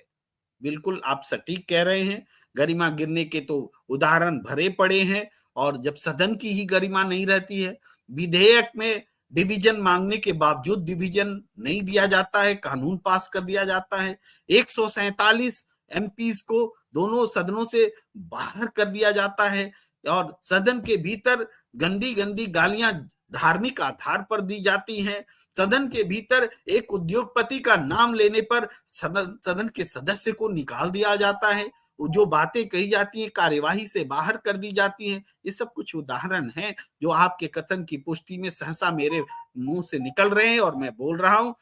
बिल्कुल आप सटीक कह रहे हैं। गरिमा गिरने के तो उदाहरण भरे पड़े हैं। और जब सदन की ही गरिमा नहीं रहती है, विधेयक में डिवीजन मांगने के बावजूद डिवीजन नहीं दिया जाता है, कानून पास कर दिया जाता है, 147 एमपीज को दोनों सदनों से बाहर कर दिया जाता है, और सदन के भीतर गंदी गंदी गालियां धार्मिक आधार पर दी जाती हैं। सदन के भीतर एक उद्योगपति का नाम लेने पर सदन के सदस्य को निकाल दिया जाता है। जो बातें कही जाती हैं कार्यवाही से बाहर कर दी जाती हैं। ये सब कुछ उदाहरण हैं जो आपके कथन की पुष्टि में सहसा मेरे मुंह से निकल रहे हैं और मैं बोल रहा हूं।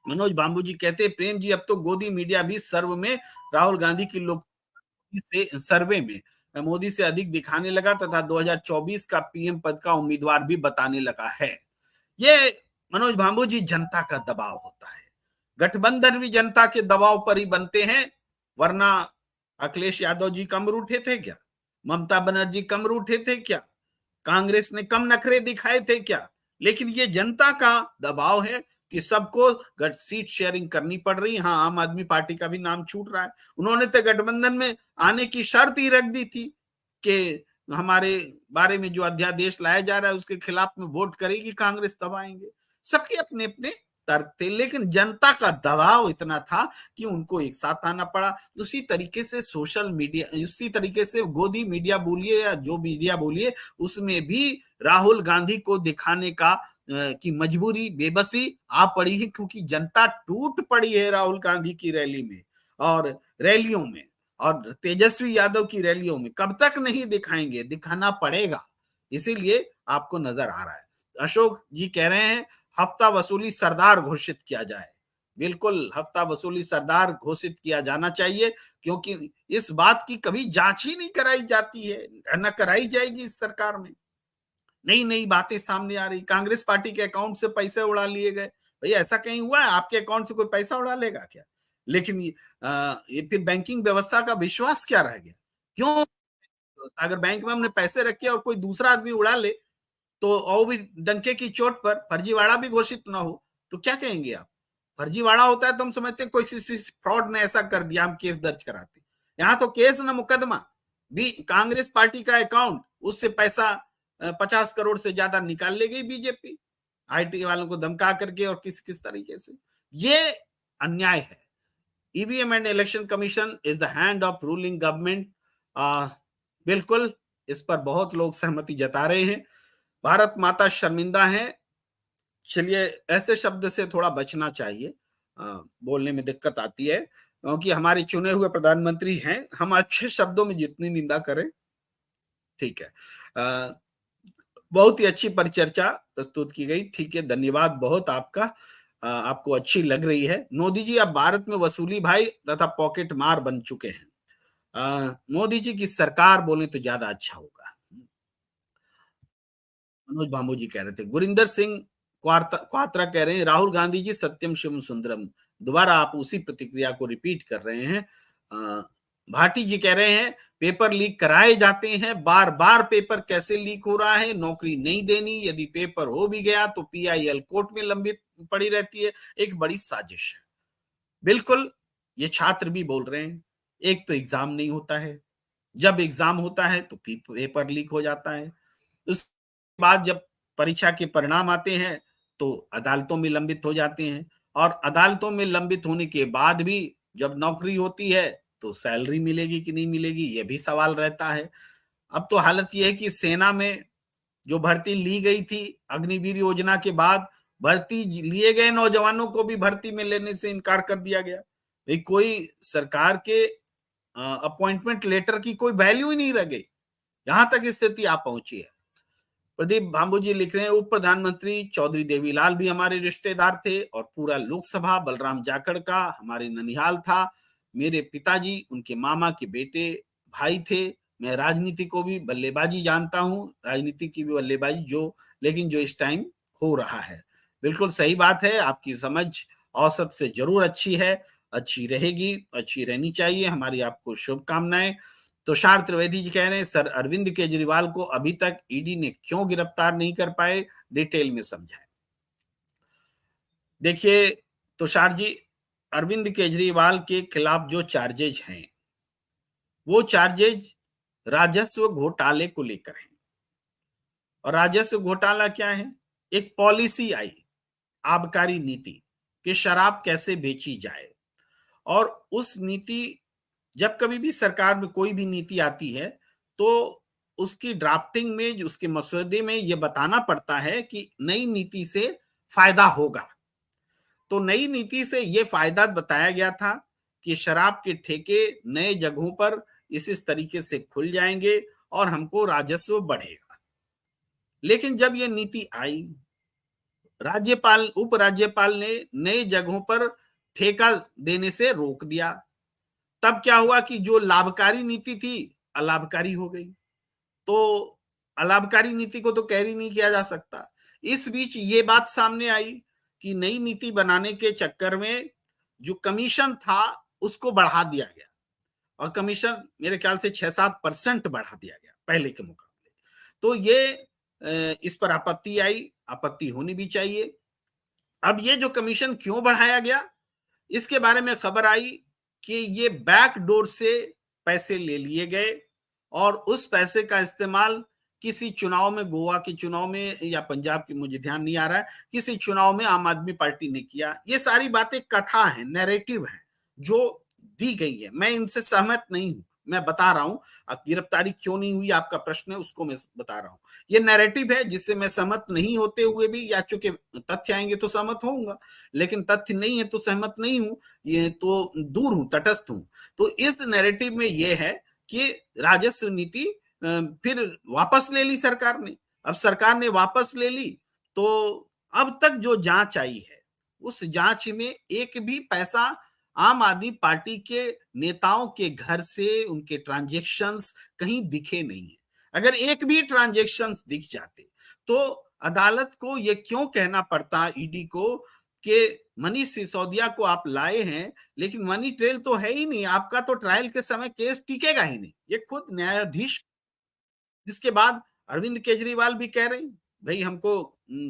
मनोज बांबू जी कहते हैं, प्रेम जी, अब तो गोदी मीडिया भी सर्व में राहुल गांधी की लोक से सर्वे में मोदी से अधिक दिखाने लगा तथा 2024 का पीएम पद का उम्मीदवार भी बताने लगा है। ये मनोज भांबू जी, जनता का दबाव होता है। गठबंधन भी जनता के दबाव पर ही बनते हैं, वरना अखिलेश यादव जी कम रूठे थे क्या? ममता बनर्जी कम रूठे थे क्या? कांग्रेस ने कम नखरे दिखाए थे क्या? लेकिन ये जनता का दबाव है कि सबको सीट शेयरिंग करनी पड़ रही। हाँ, आम आदमी पार्टी का भी नाम छूट रहा है। उन्होंने तो गठबंधन में आने की शर्त ही रख दी थी कि हमारे बारे में जो अध्यादेश लाया जा रहा है उसके खिलाफ में वोट करेगी कांग्रेस, तब आएंगे। सबके अपने अपने तर्क थे, लेकिन जनता का दबाव इतना था कि उनको एक साथ आना पड़ा। उसी तरीके से सोशल मीडिया, उसी तरीके से गोदी मीडिया बोलिए या जो मीडिया बोलिए, उसमें भी राहुल गांधी को दिखाने का की मजबूरी, बेबसी आ पड़ी है, क्योंकि जनता टूट पड़ी है राहुल गांधी की रैली में और रैलियों में, और तेजस्वी यादव की रैलियों में। कब तक नहीं दिखाएंगे? दिखाना पड़ेगा। इसीलिए आपको नजर आ रहा है। अशोक जी कह रहे हैं, हफ्ता वसूली सरदार घोषित किया जाए। बिल्कुल, हफ्ता वसूली सरदार घोषित किया जाना चाहिए, क्योंकि इस बात की कभी जांच ही नहीं कराई जाती है, न कराई जाएगी इस सरकार में। नई नई बातें सामने आ रही। कांग्रेस पार्टी के अकाउंट से पैसे उड़ा लिए गए। भाई, ऐसा कहीं हुआ है? आपके अकाउंट से कोई पैसा उड़ा लेगा क्या? लेकिन ये फिर बैंकिंग व्यवस्था का विश्वास क्या रह गया? क्यों? अगर बैंक में हमने पैसे रखे और कोई दूसरा आदमी उड़ा ले, तो और भी डंके की चोट पर फर्जीवाड़ा भी घोषित ना हो, तो क्या कहेंगे आप? फर्जीवाड़ा होता है तो हम समझते हैं कोई किसी फ्रॉड ने ऐसा कर दिया, हम केस दर्ज कराते। यहाँ तो केस ना मुकदमा। भी कांग्रेस पार्टी का अकाउंट, उससे पैसा 50 करोड़ से ज्यादा निकाल ले गई बीजेपी, आईटी वालों को धमका करके और किस किस तरीके से। ये अन्याय है। EVM and election commission is the hand of ruling government. बिल्कुल, इस पर बहुत लोग सहमति जता रहे हैं। भारत माता शर्मिंदा है। चलिए, ऐसे शब्द से थोड़ा बचना चाहिए, बोलने में दिक्कत आती है, क्योंकि हमारे चुने हुए प्रधानमंत्री हैं। हम अच्छे शब्दों में जितनी निंदा करें, ठीक है। बहुत ही अच्छी परिचर्चा प्रस्तुत की गई। ठीक है, धन्यवाद बहुत आपका। आपको अच्छी लग रही है। मोदी जी अब भारत में वसूली भाई तथा पॉकेट मार बन चुके हैं। मोदी जी की सरकार बोले तो ज्यादा अच्छा होगा। मनोज भामू जी कह रहे थे। गुरिंदर सिंह क्वात्रा कह रहे हैं, राहुल गांधी जी सत्यम शिवम सुंदरम। दोबारा आप उसी प्रतिक्रिया को रिपीट कर रहे हैं। भाटी जी कह रहे हैं पेपर लीक कराए जाते हैं, बार बार पेपर कैसे लीक हो रहा है, नौकरी नहीं देनी, यदि पेपर हो भी गया तो पीआईएल कोर्ट में लंबित पड़ी रहती है, एक बड़ी साजिश है। बिल्कुल, ये छात्र भी बोल रहे हैं। एक तो एग्जाम नहीं होता है, जब एग्जाम होता है तो पेपर लीक हो जाता है, उसके बाद जब परीक्षा के परिणाम आते हैं तो अदालतों में लंबित हो जाते हैं, और अदालतों में लंबित होने के बाद भी जब नौकरी होती है तो सैलरी मिलेगी कि नहीं मिलेगी, यह भी सवाल रहता है। अब तो हालत यह है कि सेना में जो भर्ती ली गई थी अग्निवीर योजना के बाद, भर्ती लिए गए नौजवानों को भी भर्ती में लेने से इनकार कर दिया गया। भाई कोई सरकार के अपॉइंटमेंट लेटर की कोई वैल्यू ही नहीं रह गई, यहां तक स्थिति आ पहुंची है। प्रदीप भांबू जी लिख रहे हैं उप प्रधानमंत्री चौधरी देवीलाल भी हमारे रिश्तेदार थे, और पूरा लोकसभा बलराम जाखड़ का हमारे ननिहाल था। मेरे पिताजी उनके मामा के बेटे भाई थे। मैं राजनीति को भी बल्लेबाजी जानता हूँ, राजनीति की भी बल्लेबाजी, जो लेकिन जो इस टाइम हो रहा है। बिल्कुल सही बात है, आपकी समझ औसत से जरूर अच्छी है, अच्छी रहेगी, अच्छी रहनी चाहिए। हमारी आपको शुभकामनाएं। तुषार त्रिवेदी जी कह रहे हैं सर अरविंद केजरीवाल को अभी तक ईडी ने क्यों गिरफ्तार नहीं कर पाए, डिटेल में समझाएं। देखिए तुषार जी, अरविंद केजरीवाल के खिलाफ जो चार्जेज हैं वो चार्जेज राजस्व घोटाले को लेकर हैं। और राजस्व घोटाला क्या है? एक पॉलिसी आई, आबकारी नीति कि शराब कैसे बेची जाए, और उस नीति, जब कभी भी सरकार में कोई भी नीति आती है तो उसकी ड्राफ्टिंग में, जो उसके मसौदे में ये बताना पड़ता है कि नई नीति से फायदा होगा। तो नई नीति से ये फायदा बताया गया था कि शराब के ठेके नए जगहों पर इस तरीके से खुल जाएंगे और हमको राजस्व बढ़ेगा। लेकिन जब ये नीति आई, राज्यपाल उपराज्यपाल ने नए जगहों पर ठेका देने से रोक दिया। तब क्या हुआ कि जो लाभकारी नीति थी अलाभकारी हो गई। तो अलाभकारी नीति को तो कैरी नहीं किया जा सकता। इस बीच ये बात सामने आई कि नई नीति बनाने के चक्कर में जो कमीशन था उसको बढ़ा दिया गया, और कमीशन मेरे ख्याल से 6-7% बढ़ा दिया गया पहले के मुकाबले। तो ये इस पर आपत्ति आई, आपत्ति होनी भी चाहिए। अब ये जो कमीशन क्यों बढ़ाया गया, इसके बारे में खबर आई कि ये बैकडोर से पैसे ले लिए गए, और उस पैसे का इस्तेमाल किसी चुनाव में, गोवा के चुनाव में या पंजाब की, मुझे ध्यान नहीं आ रहा है, किसी चुनाव में आम आदमी पार्टी ने किया। ये सारी बातें कथा है, नैरेटिव है जो दी गई है। मैं इनसे सहमत नहीं हूं, मैं बता रहा हूं। अब गिरफ्तारी क्यों नहीं हुई आपका प्रश्न है, उसको मैं बता रहा हूं। ये नैरेटिव है जिससे मैं सहमत नहीं होते हुए भी, या चूंकि तथ्य आएंगे तो सहमत होऊंगा, लेकिन तथ्य नहीं है तो सहमत नहीं हूं, ये तो दूर हूं, तटस्थ हूं। तो इस नैरेटिव में यह है कि राजस्व नीति फिर वापस ले ली सरकार ने। अब सरकार ने वापस ले ली तो अब तक जो जांच आई है उस जांच में एक भी पैसा आम आदमी पार्टी के नेताओं के घर से, उनके ट्रांजैक्शंस कहीं दिखे नहीं है। अगर एक भी ट्रांजैक्शंस दिख जाते तो अदालत को ये क्यों कहना पड़ता, ईडी को, कि मनीष सिसोदिया को आप लाए हैं लेकिन मनी ट्रेल तो है ही नहीं, आपका तो ट्रायल के समय केस टिकेगा ही नहीं। ये खुद न्यायाधीश। जिसके बाद अरविंद केजरीवाल भी कह रहे हैं भाई हमको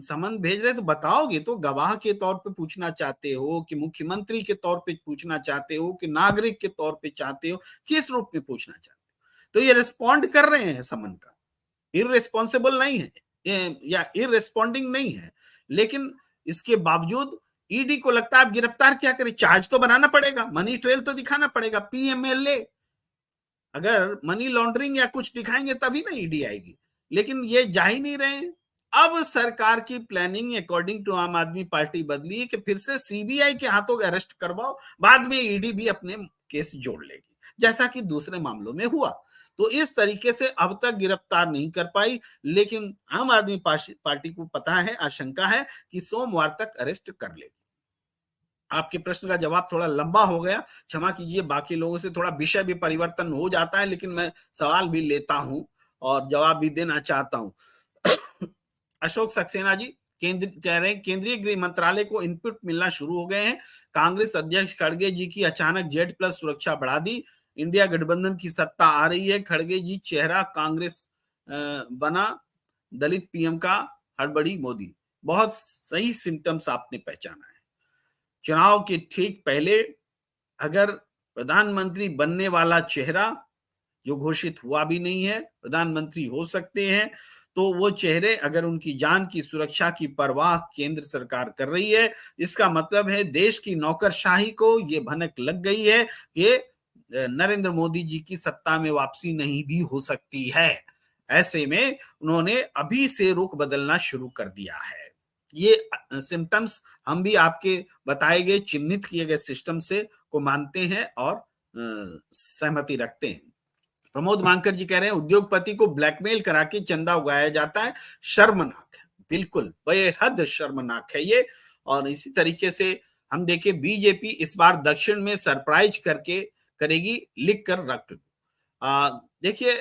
समन भेज रहे तो बताओगे, तो गवाह के तौर पे पूछना चाहते हो कि मुख्यमंत्री के तौर पे पूछना चाहते हो कि नागरिक के तौर पे चाहते हो, किस रूप में पूछना चाहते हो? तो ये रिस्पॉन्ड कर रहे हैं समन का, इररिस्पॉन्सिबल नहीं है या इररिस्पॉन्डिंग नहीं है। लेकिन इसके बावजूद ईडी को लगता है आप गिरफ्तार क्या करें, चार्ज तो बनाना पड़ेगा, मनी ट्रेल तो दिखाना पड़ेगा, पीएमएलए, अगर मनी लॉन्ड्रिंग या कुछ दिखाएंगे तभी ना ईडी आएगी। लेकिन ये जा ही नहीं रहे हैं। अब सरकार की प्लानिंग अकॉर्डिंग टू आम आदमी पार्टी बदली है कि फिर से सीबीआई के हाथों अरेस्ट करवाओ, बाद में ईडी भी अपने केस जोड़ लेगी, जैसा कि दूसरे मामलों में हुआ। तो इस तरीके से अब तक गिरफ्तार नहीं कर पाई, लेकिन आम आदमी पार्टी को पता है, आशंका है कि सोमवार तक अरेस्ट कर लेगी। आपके प्रश्न का जवाब थोड़ा लंबा हो गया, क्षमा कीजिए, बाकी लोगों से थोड़ा विषय भी परिवर्तन हो जाता है, लेकिन मैं सवाल भी लेता हूं और जवाब भी देना चाहता हूं। अशोक सक्सेना जी केंद्र कह रहे हैं केंद्रीय गृह मंत्रालय को इनपुट मिलना शुरू हो गए हैं, कांग्रेस अध्यक्ष खड़गे जी की अचानक जेड प्लस सुरक्षा बढ़ा दी, इंडिया गठबंधन की सत्ता आ रही है। खड़गे जी चेहरा कांग्रेस बना, दलित पीएम का हड़बड़ी मोदी। बहुत सही सिम्टम्स आपने पहचाना है। चुनाव के ठीक पहले अगर प्रधानमंत्री बनने वाला चेहरा जो घोषित हुआ भी नहीं है, प्रधानमंत्री हो सकते हैं, तो वो चेहरे अगर उनकी जान की सुरक्षा की परवाह केंद्र सरकार कर रही है, इसका मतलब है देश की नौकरशाही को ये भनक लग गई है कि नरेंद्र मोदी जी की सत्ता में वापसी नहीं भी हो सकती है। ऐसे में उन्होंने अभी से रुख बदलना शुरू कर दिया है। ये सिम्टम्स हम भी आपके बताए गए चिन्हित किए गए सिस्टम से को मानते हैं और सहमति रखते हैं। प्रमोद मांकर जी कह रहे हैं उद्योगपति को ब्लैकमेल करा के चंदा उगाया जाता है, शर्मनाक है। बिल्कुल बेहद शर्मनाक है ये। और इसी तरीके से हम देखें बीजेपी इस बार दक्षिण में सरप्राइज करके करेगी, लिख कर रख लो। देखिए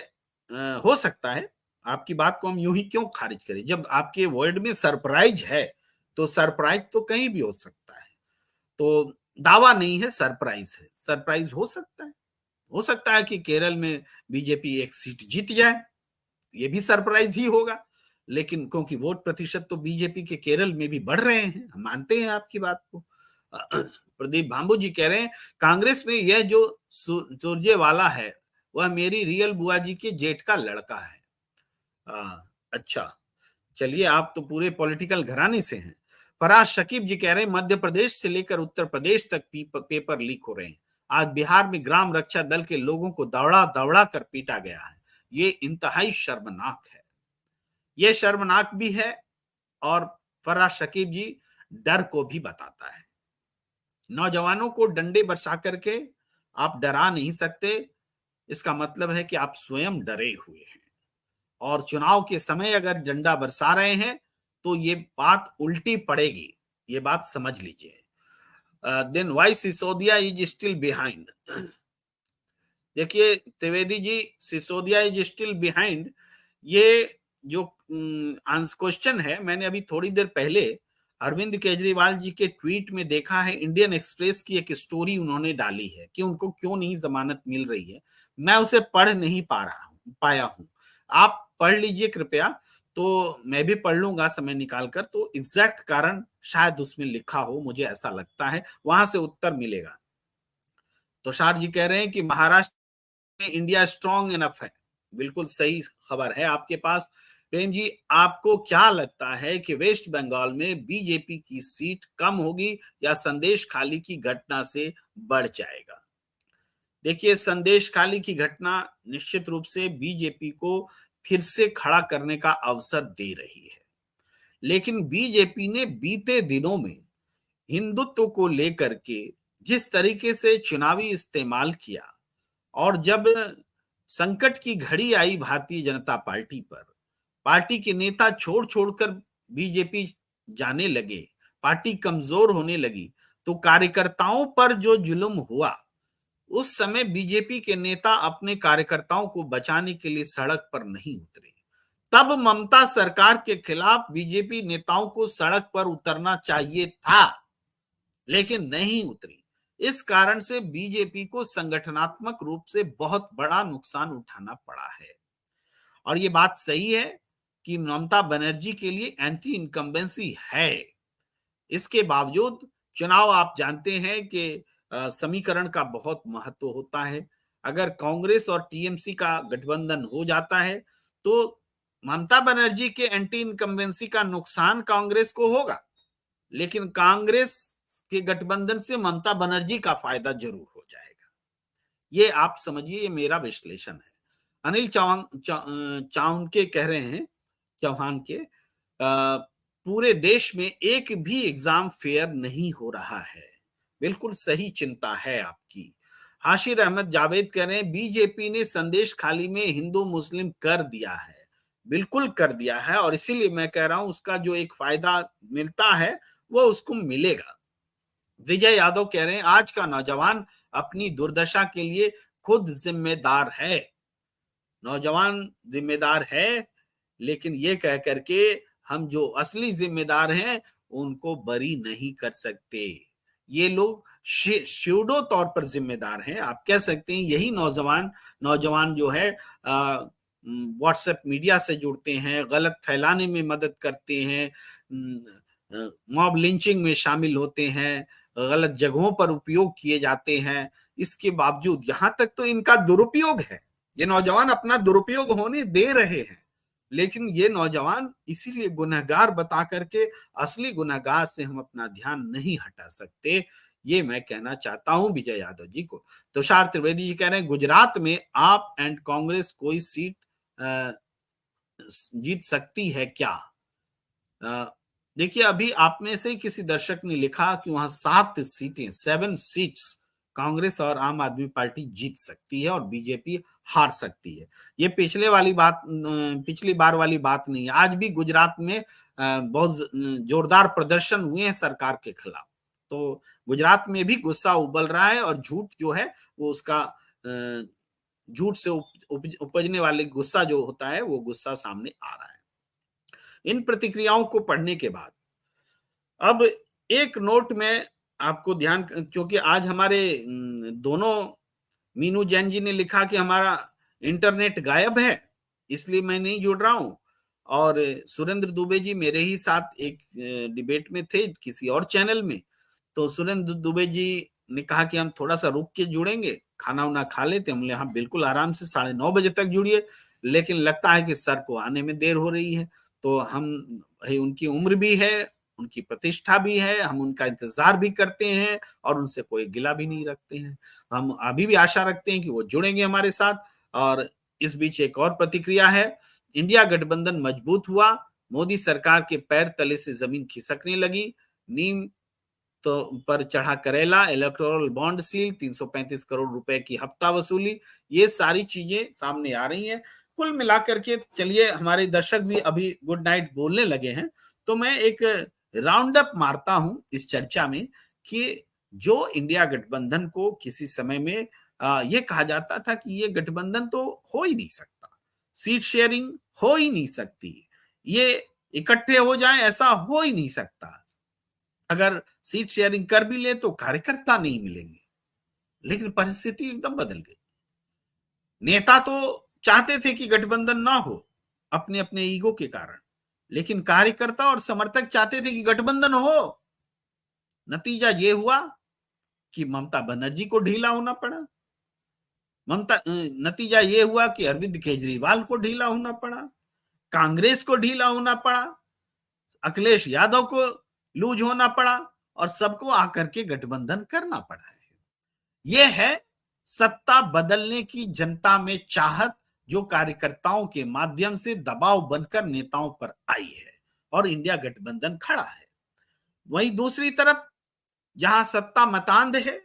हो सकता है, आपकी बात को हम यूं ही क्यों खारिज करें, जब आपके वर्ड में सरप्राइज है तो सरप्राइज तो कहीं भी हो सकता है। तो दावा नहीं है, सरप्राइज है। सरप्राइज हो सकता है कि केरल में बीजेपी एक सीट जीत जाए, ये भी सरप्राइज ही होगा। लेकिन क्योंकि वोट प्रतिशत तो बीजेपी के केरल में भी बढ़ रहे हैं, हम मानते हैं आपकी बात को। प्रदीप भांबू जी कह रहे हैं कांग्रेस में यह जो सुरजेवाला है वह मेरी रियल बुआ जी के जेठ का लड़का है। अच्छा, चलिए आप तो पूरे पॉलिटिकल घराने से हैं। फराज शकीब जी कह रहे हैं मध्य प्रदेश से लेकर उत्तर प्रदेश तक पेपर लीक हो रहे हैं। आज बिहार में ग्राम रक्षा दल के लोगों को दौड़ा दौड़ा कर पीटा गया है। ये इंतहाई शर्मनाक है। ये शर्मनाक भी है और फराज शकीब जी डर को भी बताता है। नौजवानों को डंडे बरसा करके आप डरा नहीं सकते, इसका मतलब है कि आप स्वयं डरे हुए हैं। और चुनाव के समय अगर झंडा बरसा रहे हैं तो ये बात उल्टी पड़ेगी, ये बात समझ लीजिए। Then why Sisodia is still behind. देखिए Trivedi ji, Sisodia is still behind, ये जो क्वेश्चन है मैंने अभी थोड़ी देर पहले अरविंद केजरीवाल जी के ट्वीट में देखा है। इंडियन एक्सप्रेस की एक स्टोरी उन्होंने डाली है कि उनको क्यों नहीं जमानत मिल रही है। मैं उसे पढ़ नहीं पाया हूं। आप पढ़ लीजिए कृपया, तो मैं भी पढ़ लूंगा समय निकालकर, तो एग्जैक्ट कारण शायद उसमें लिखा हो, मुझे ऐसा लगता है, वहां से उत्तर मिलेगा। तुषार जी कह रहे हैं कि महाराष्ट्र में इंडिया स्ट्रांग इनफ है। बिल्कुल सही खबर है आपके पास। प्रेम जी, आपको क्या लगता है कि वेस्ट बंगाल में बीजेपी की सीट कम होगी या संदेश खाली की घटना से बढ़ जाएगा? देखिए, संदेश खाली की घटना निश्चित रूप से बीजेपी को फिर से खड़ा करने का अवसर दे रही है। लेकिन बीजेपी ने बीते दिनों में हिंदुत्व को लेकर के जिस तरीके से चुनावी इस्तेमाल किया, और जब संकट की घड़ी आई भारतीय जनता पार्टी पर, पार्टी के नेता छोड़ छोड़कर बीजेपी जाने लगे, पार्टी कमजोर होने लगी, तो कार्यकर्ताओं पर जो जुल्म हुआ, उस समय बीजेपी के नेता अपने कार्यकर्ताओं को बचाने के लिए सड़क पर नहीं उतरे। तब ममता सरकार के खिलाफ बीजेपी नेताओं को सड़क पर उतरना चाहिए था, लेकिन नहीं उतरी। इस कारण से बीजेपी को संगठनात्मक रूप से बहुत बड़ा नुकसान उठाना पड़ा है। और ये बात सही है कि ममता बनर्जी के लिए एंटी इनकम्बेंसी है। इसके बावजूद चुनाव आप जानते हैं कि समीकरण का बहुत महत्व होता है। अगर कांग्रेस और टीएमसी का गठबंधन हो जाता है तो ममता बनर्जी के एंटी इनकम्बेंसी का नुकसान कांग्रेस को होगा, लेकिन कांग्रेस के गठबंधन से ममता बनर्जी का फायदा जरूर हो जाएगा। ये आप समझिए, ये मेरा विश्लेषण है। अनिल चौहान के कह रहे हैं, चौहान के पूरे देश में एक भी एग्जाम फेयर नहीं हो रहा है। बिल्कुल सही चिंता है आपकी। हाशिर अहमद जावेद कह रहे हैं बीजेपी ने संदेश खाली में हिंदू मुस्लिम कर दिया है। बिल्कुल कर दिया है, और इसीलिए मैं कह रहा हूं उसका जो एक फायदा मिलता है वो उसको मिलेगा। विजय यादव कह रहे हैं आज का नौजवान अपनी दुर्दशा के लिए खुद जिम्मेदार है। नौजवान जिम्मेदार है, लेकिन ये कह करके हम जो असली जिम्मेदार हैं उनको बरी नहीं कर सकते। ये लोग स्यूडो तौर पर जिम्मेदार हैं। आप कह सकते हैं यही नौजवान नौजवान जो है व्हाट्सएप मीडिया से जुड़ते हैं, गलत फैलाने में मदद करते हैं, मॉब लिंचिंग में शामिल होते हैं, गलत जगहों पर उपयोग किए जाते हैं। इसके बावजूद यहां तक तो इनका दुरुपयोग है, ये नौजवान अपना दुरुपयोग होने दे रहे हैं, लेकिन ये नौजवान इसीलिए गुनहगार बता करके असली गुनहगार से हम अपना ध्यान नहीं हटा सकते। ये मैं कहना चाहता हूं विजय यादव जी को। तुषार त्रिवेदी जी कह रहे हैं गुजरात में आप एंड कांग्रेस कोई सीट जीत सकती है क्या? देखिए, अभी आप में से किसी दर्शक ने लिखा कि वहां 7 सीट्स कांग्रेस और आम आदमी पार्टी जीत सकती है और बीजेपी हार सकती है। ये पिछली बार वाली बात नहीं है। आज भी गुजरात में बहुत जोरदार प्रदर्शन हुए हैं सरकार के खिलाफ। तो गुजरात में भी गुस्सा उबल रहा है और झूठ जो है वो उसका झूठ से उपजने वाले गुस्सा जो होता है वो गुस्सा सामने आ रहा है। इन प्रतिक्रियाओं को पढ़ने के बाद अब एक नोट में आपको ध्यान, क्योंकि आज हमारे दोनों मीनू जैन जी ने लिखा कि हमारा इंटरनेट गायब है इसलिए मैं नहीं जुड़ रहा हूं, और सुरेंद्र दुबे जी मेरे ही साथ एक डिबेट में थे किसी और चैनल में। तो सुरेंद्र दुबे जी ने कहा कि हम थोड़ा सा रुक के जुड़ेंगे, खाना वाना खा लेते। हमने हाँ बिल्कुल आराम से 9:30 बजे तक जुड़िए, लेकिन लगता है कि सर को आने में देर हो रही है। तो हम भाई, उनकी उम्र भी है, उनकी प्रतिष्ठा भी है, हम उनका इंतजार भी करते हैं और उनसे कोई गिला भी नहीं रखते हैं। हम अभी भी आशा रखते हैं कि वो जुड़ेंगे हमारे साथ। और इस बीच एक और प्रतिक्रिया है, इंडिया गठबंधन मजबूत हुआ, मोदी सरकार के पैर तले से जमीन खिसकने लगी, नीम तो पर चढ़ा करेला, इलेक्टोरल बॉन्ड सील, 335 करोड़ रुपए की हफ्ता वसूली, ये सारी चीजें सामने आ रही हैं। कुल मिलाकर के चलिए, हमारे दर्शक भी अभी गुड नाइट बोलने लगे हैं, तो मैं एक राउंड अप मारता हूं इस चर्चा में कि जो इंडिया गठबंधन को किसी समय में ये कहा जाता था कि ये गठबंधन तो हो ही नहीं सकता, सीट शेयरिंग हो ही नहीं सकती, ये इकट्ठे हो जाए ऐसा हो ही नहीं सकता, अगर सीट शेयरिंग कर भी ले तो कार्यकर्ता नहीं मिलेंगे। लेकिन परिस्थिति एकदम बदल गई। नेता तो चाहते थे कि गठबंधन ना हो अपने अपने ईगो के कारण, लेकिन कार्यकर्ता और समर्थक चाहते थे कि गठबंधन हो। नतीजा ये हुआ कि ममता बनर्जी को ढीला होना पड़ा। नतीजा ये हुआ कि अरविंद केजरीवाल को ढीला होना पड़ा, कांग्रेस को ढीला होना पड़ा, अखिलेश यादव को लूज होना पड़ा और सबको आकर के गठबंधन करना पड़ा है। यह है सत्ता बदलने की जनता में चाहत, जो कार्यकर्ताओं के माध्यम से दबाव बनकर नेताओं पर आई है और इंडिया गठबंधन खड़ा है। वहीं दूसरी तरफ जहां सत्ता मतांध है,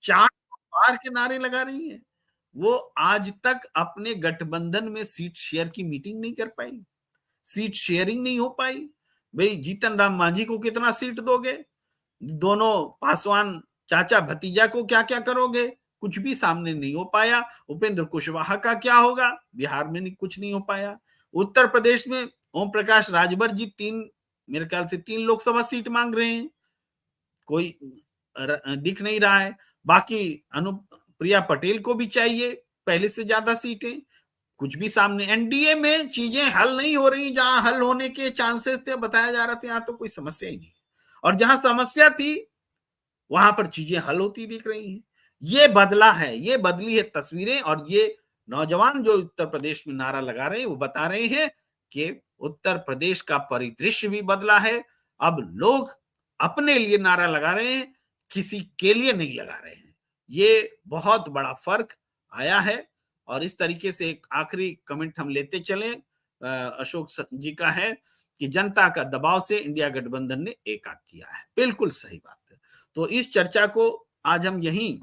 चार पार के नारे लगा रही है, वो आज तक अपने गठबंधन में सीट शेयर की मीटिंग नहीं कर पाई, सीट शेयरिंग नहीं हो पाई। भाई, जीतन राम मांझी को कितना सीट दोगे, दोनों पासवान चाचा भतीजा को क्या क्या करोगे, कुछ भी सामने नहीं हो पाया। उपेंद्र कुशवाहा का क्या होगा, बिहार में कुछ नहीं हो पाया। उत्तर प्रदेश में ओम प्रकाश राजभर जी मेरे ख्याल से 3 लोकसभा सीट मांग रहे हैं, कोई दिख नहीं रहा है। बाकी अनुप्रिया पटेल को भी चाहिए पहले से ज्यादा सीटें, कुछ भी सामने। एनडीए में चीजें हल नहीं हो रही, जहां हल होने के चांसेस थे बताया जा रहा था, यहां तो कोई समस्या ही नहीं, और जहां समस्या थी वहां पर चीजें हल होती दिख रही हैं। ये बदला है, ये बदली है तस्वीरें। और ये नौजवान जो उत्तर प्रदेश में नारा लगा रहे हैं वो बता रहे हैं कि उत्तर प्रदेश का परिदृश्य भी बदला है। अब लोग अपने लिए नारा लगा रहे हैं, किसी के लिए नहीं लगा रहे हैं। ये बहुत बड़ा फर्क आया है। और इस तरीके से एक आखिरी कमेंट हम लेते चले, अशोक जी का है कि जनता का दबाव से इंडिया गठबंधन ने एकाक किया है। बिल्कुल सही बात है। तो इस चर्चा को आज हम यहीं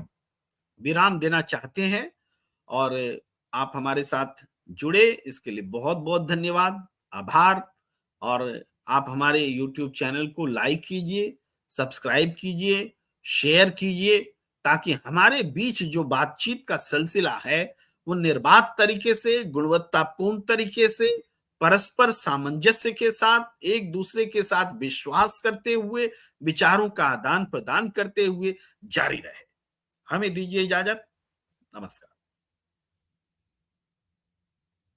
विराम देना चाहते हैं और आप हमारे साथ जुड़े इसके लिए बहुत बहुत धन्यवाद, आभार। और आप हमारे YouTube चैनल को लाइक कीजिए, सब्सक्राइब कीजिए, शेयर कीजिए, ताकि हमारे बीच जो बातचीत का सिलसिला है वो निर्बाध तरीके से, गुणवत्तापूर्ण तरीके से परस्पर सामंजस्य के साथ, एक दूसरे के साथ विश्वास करते हुए, विचारों का आदान प्रदान करते हुए जारी रहे। हमें दीजिए इजाजत। नमस्कार।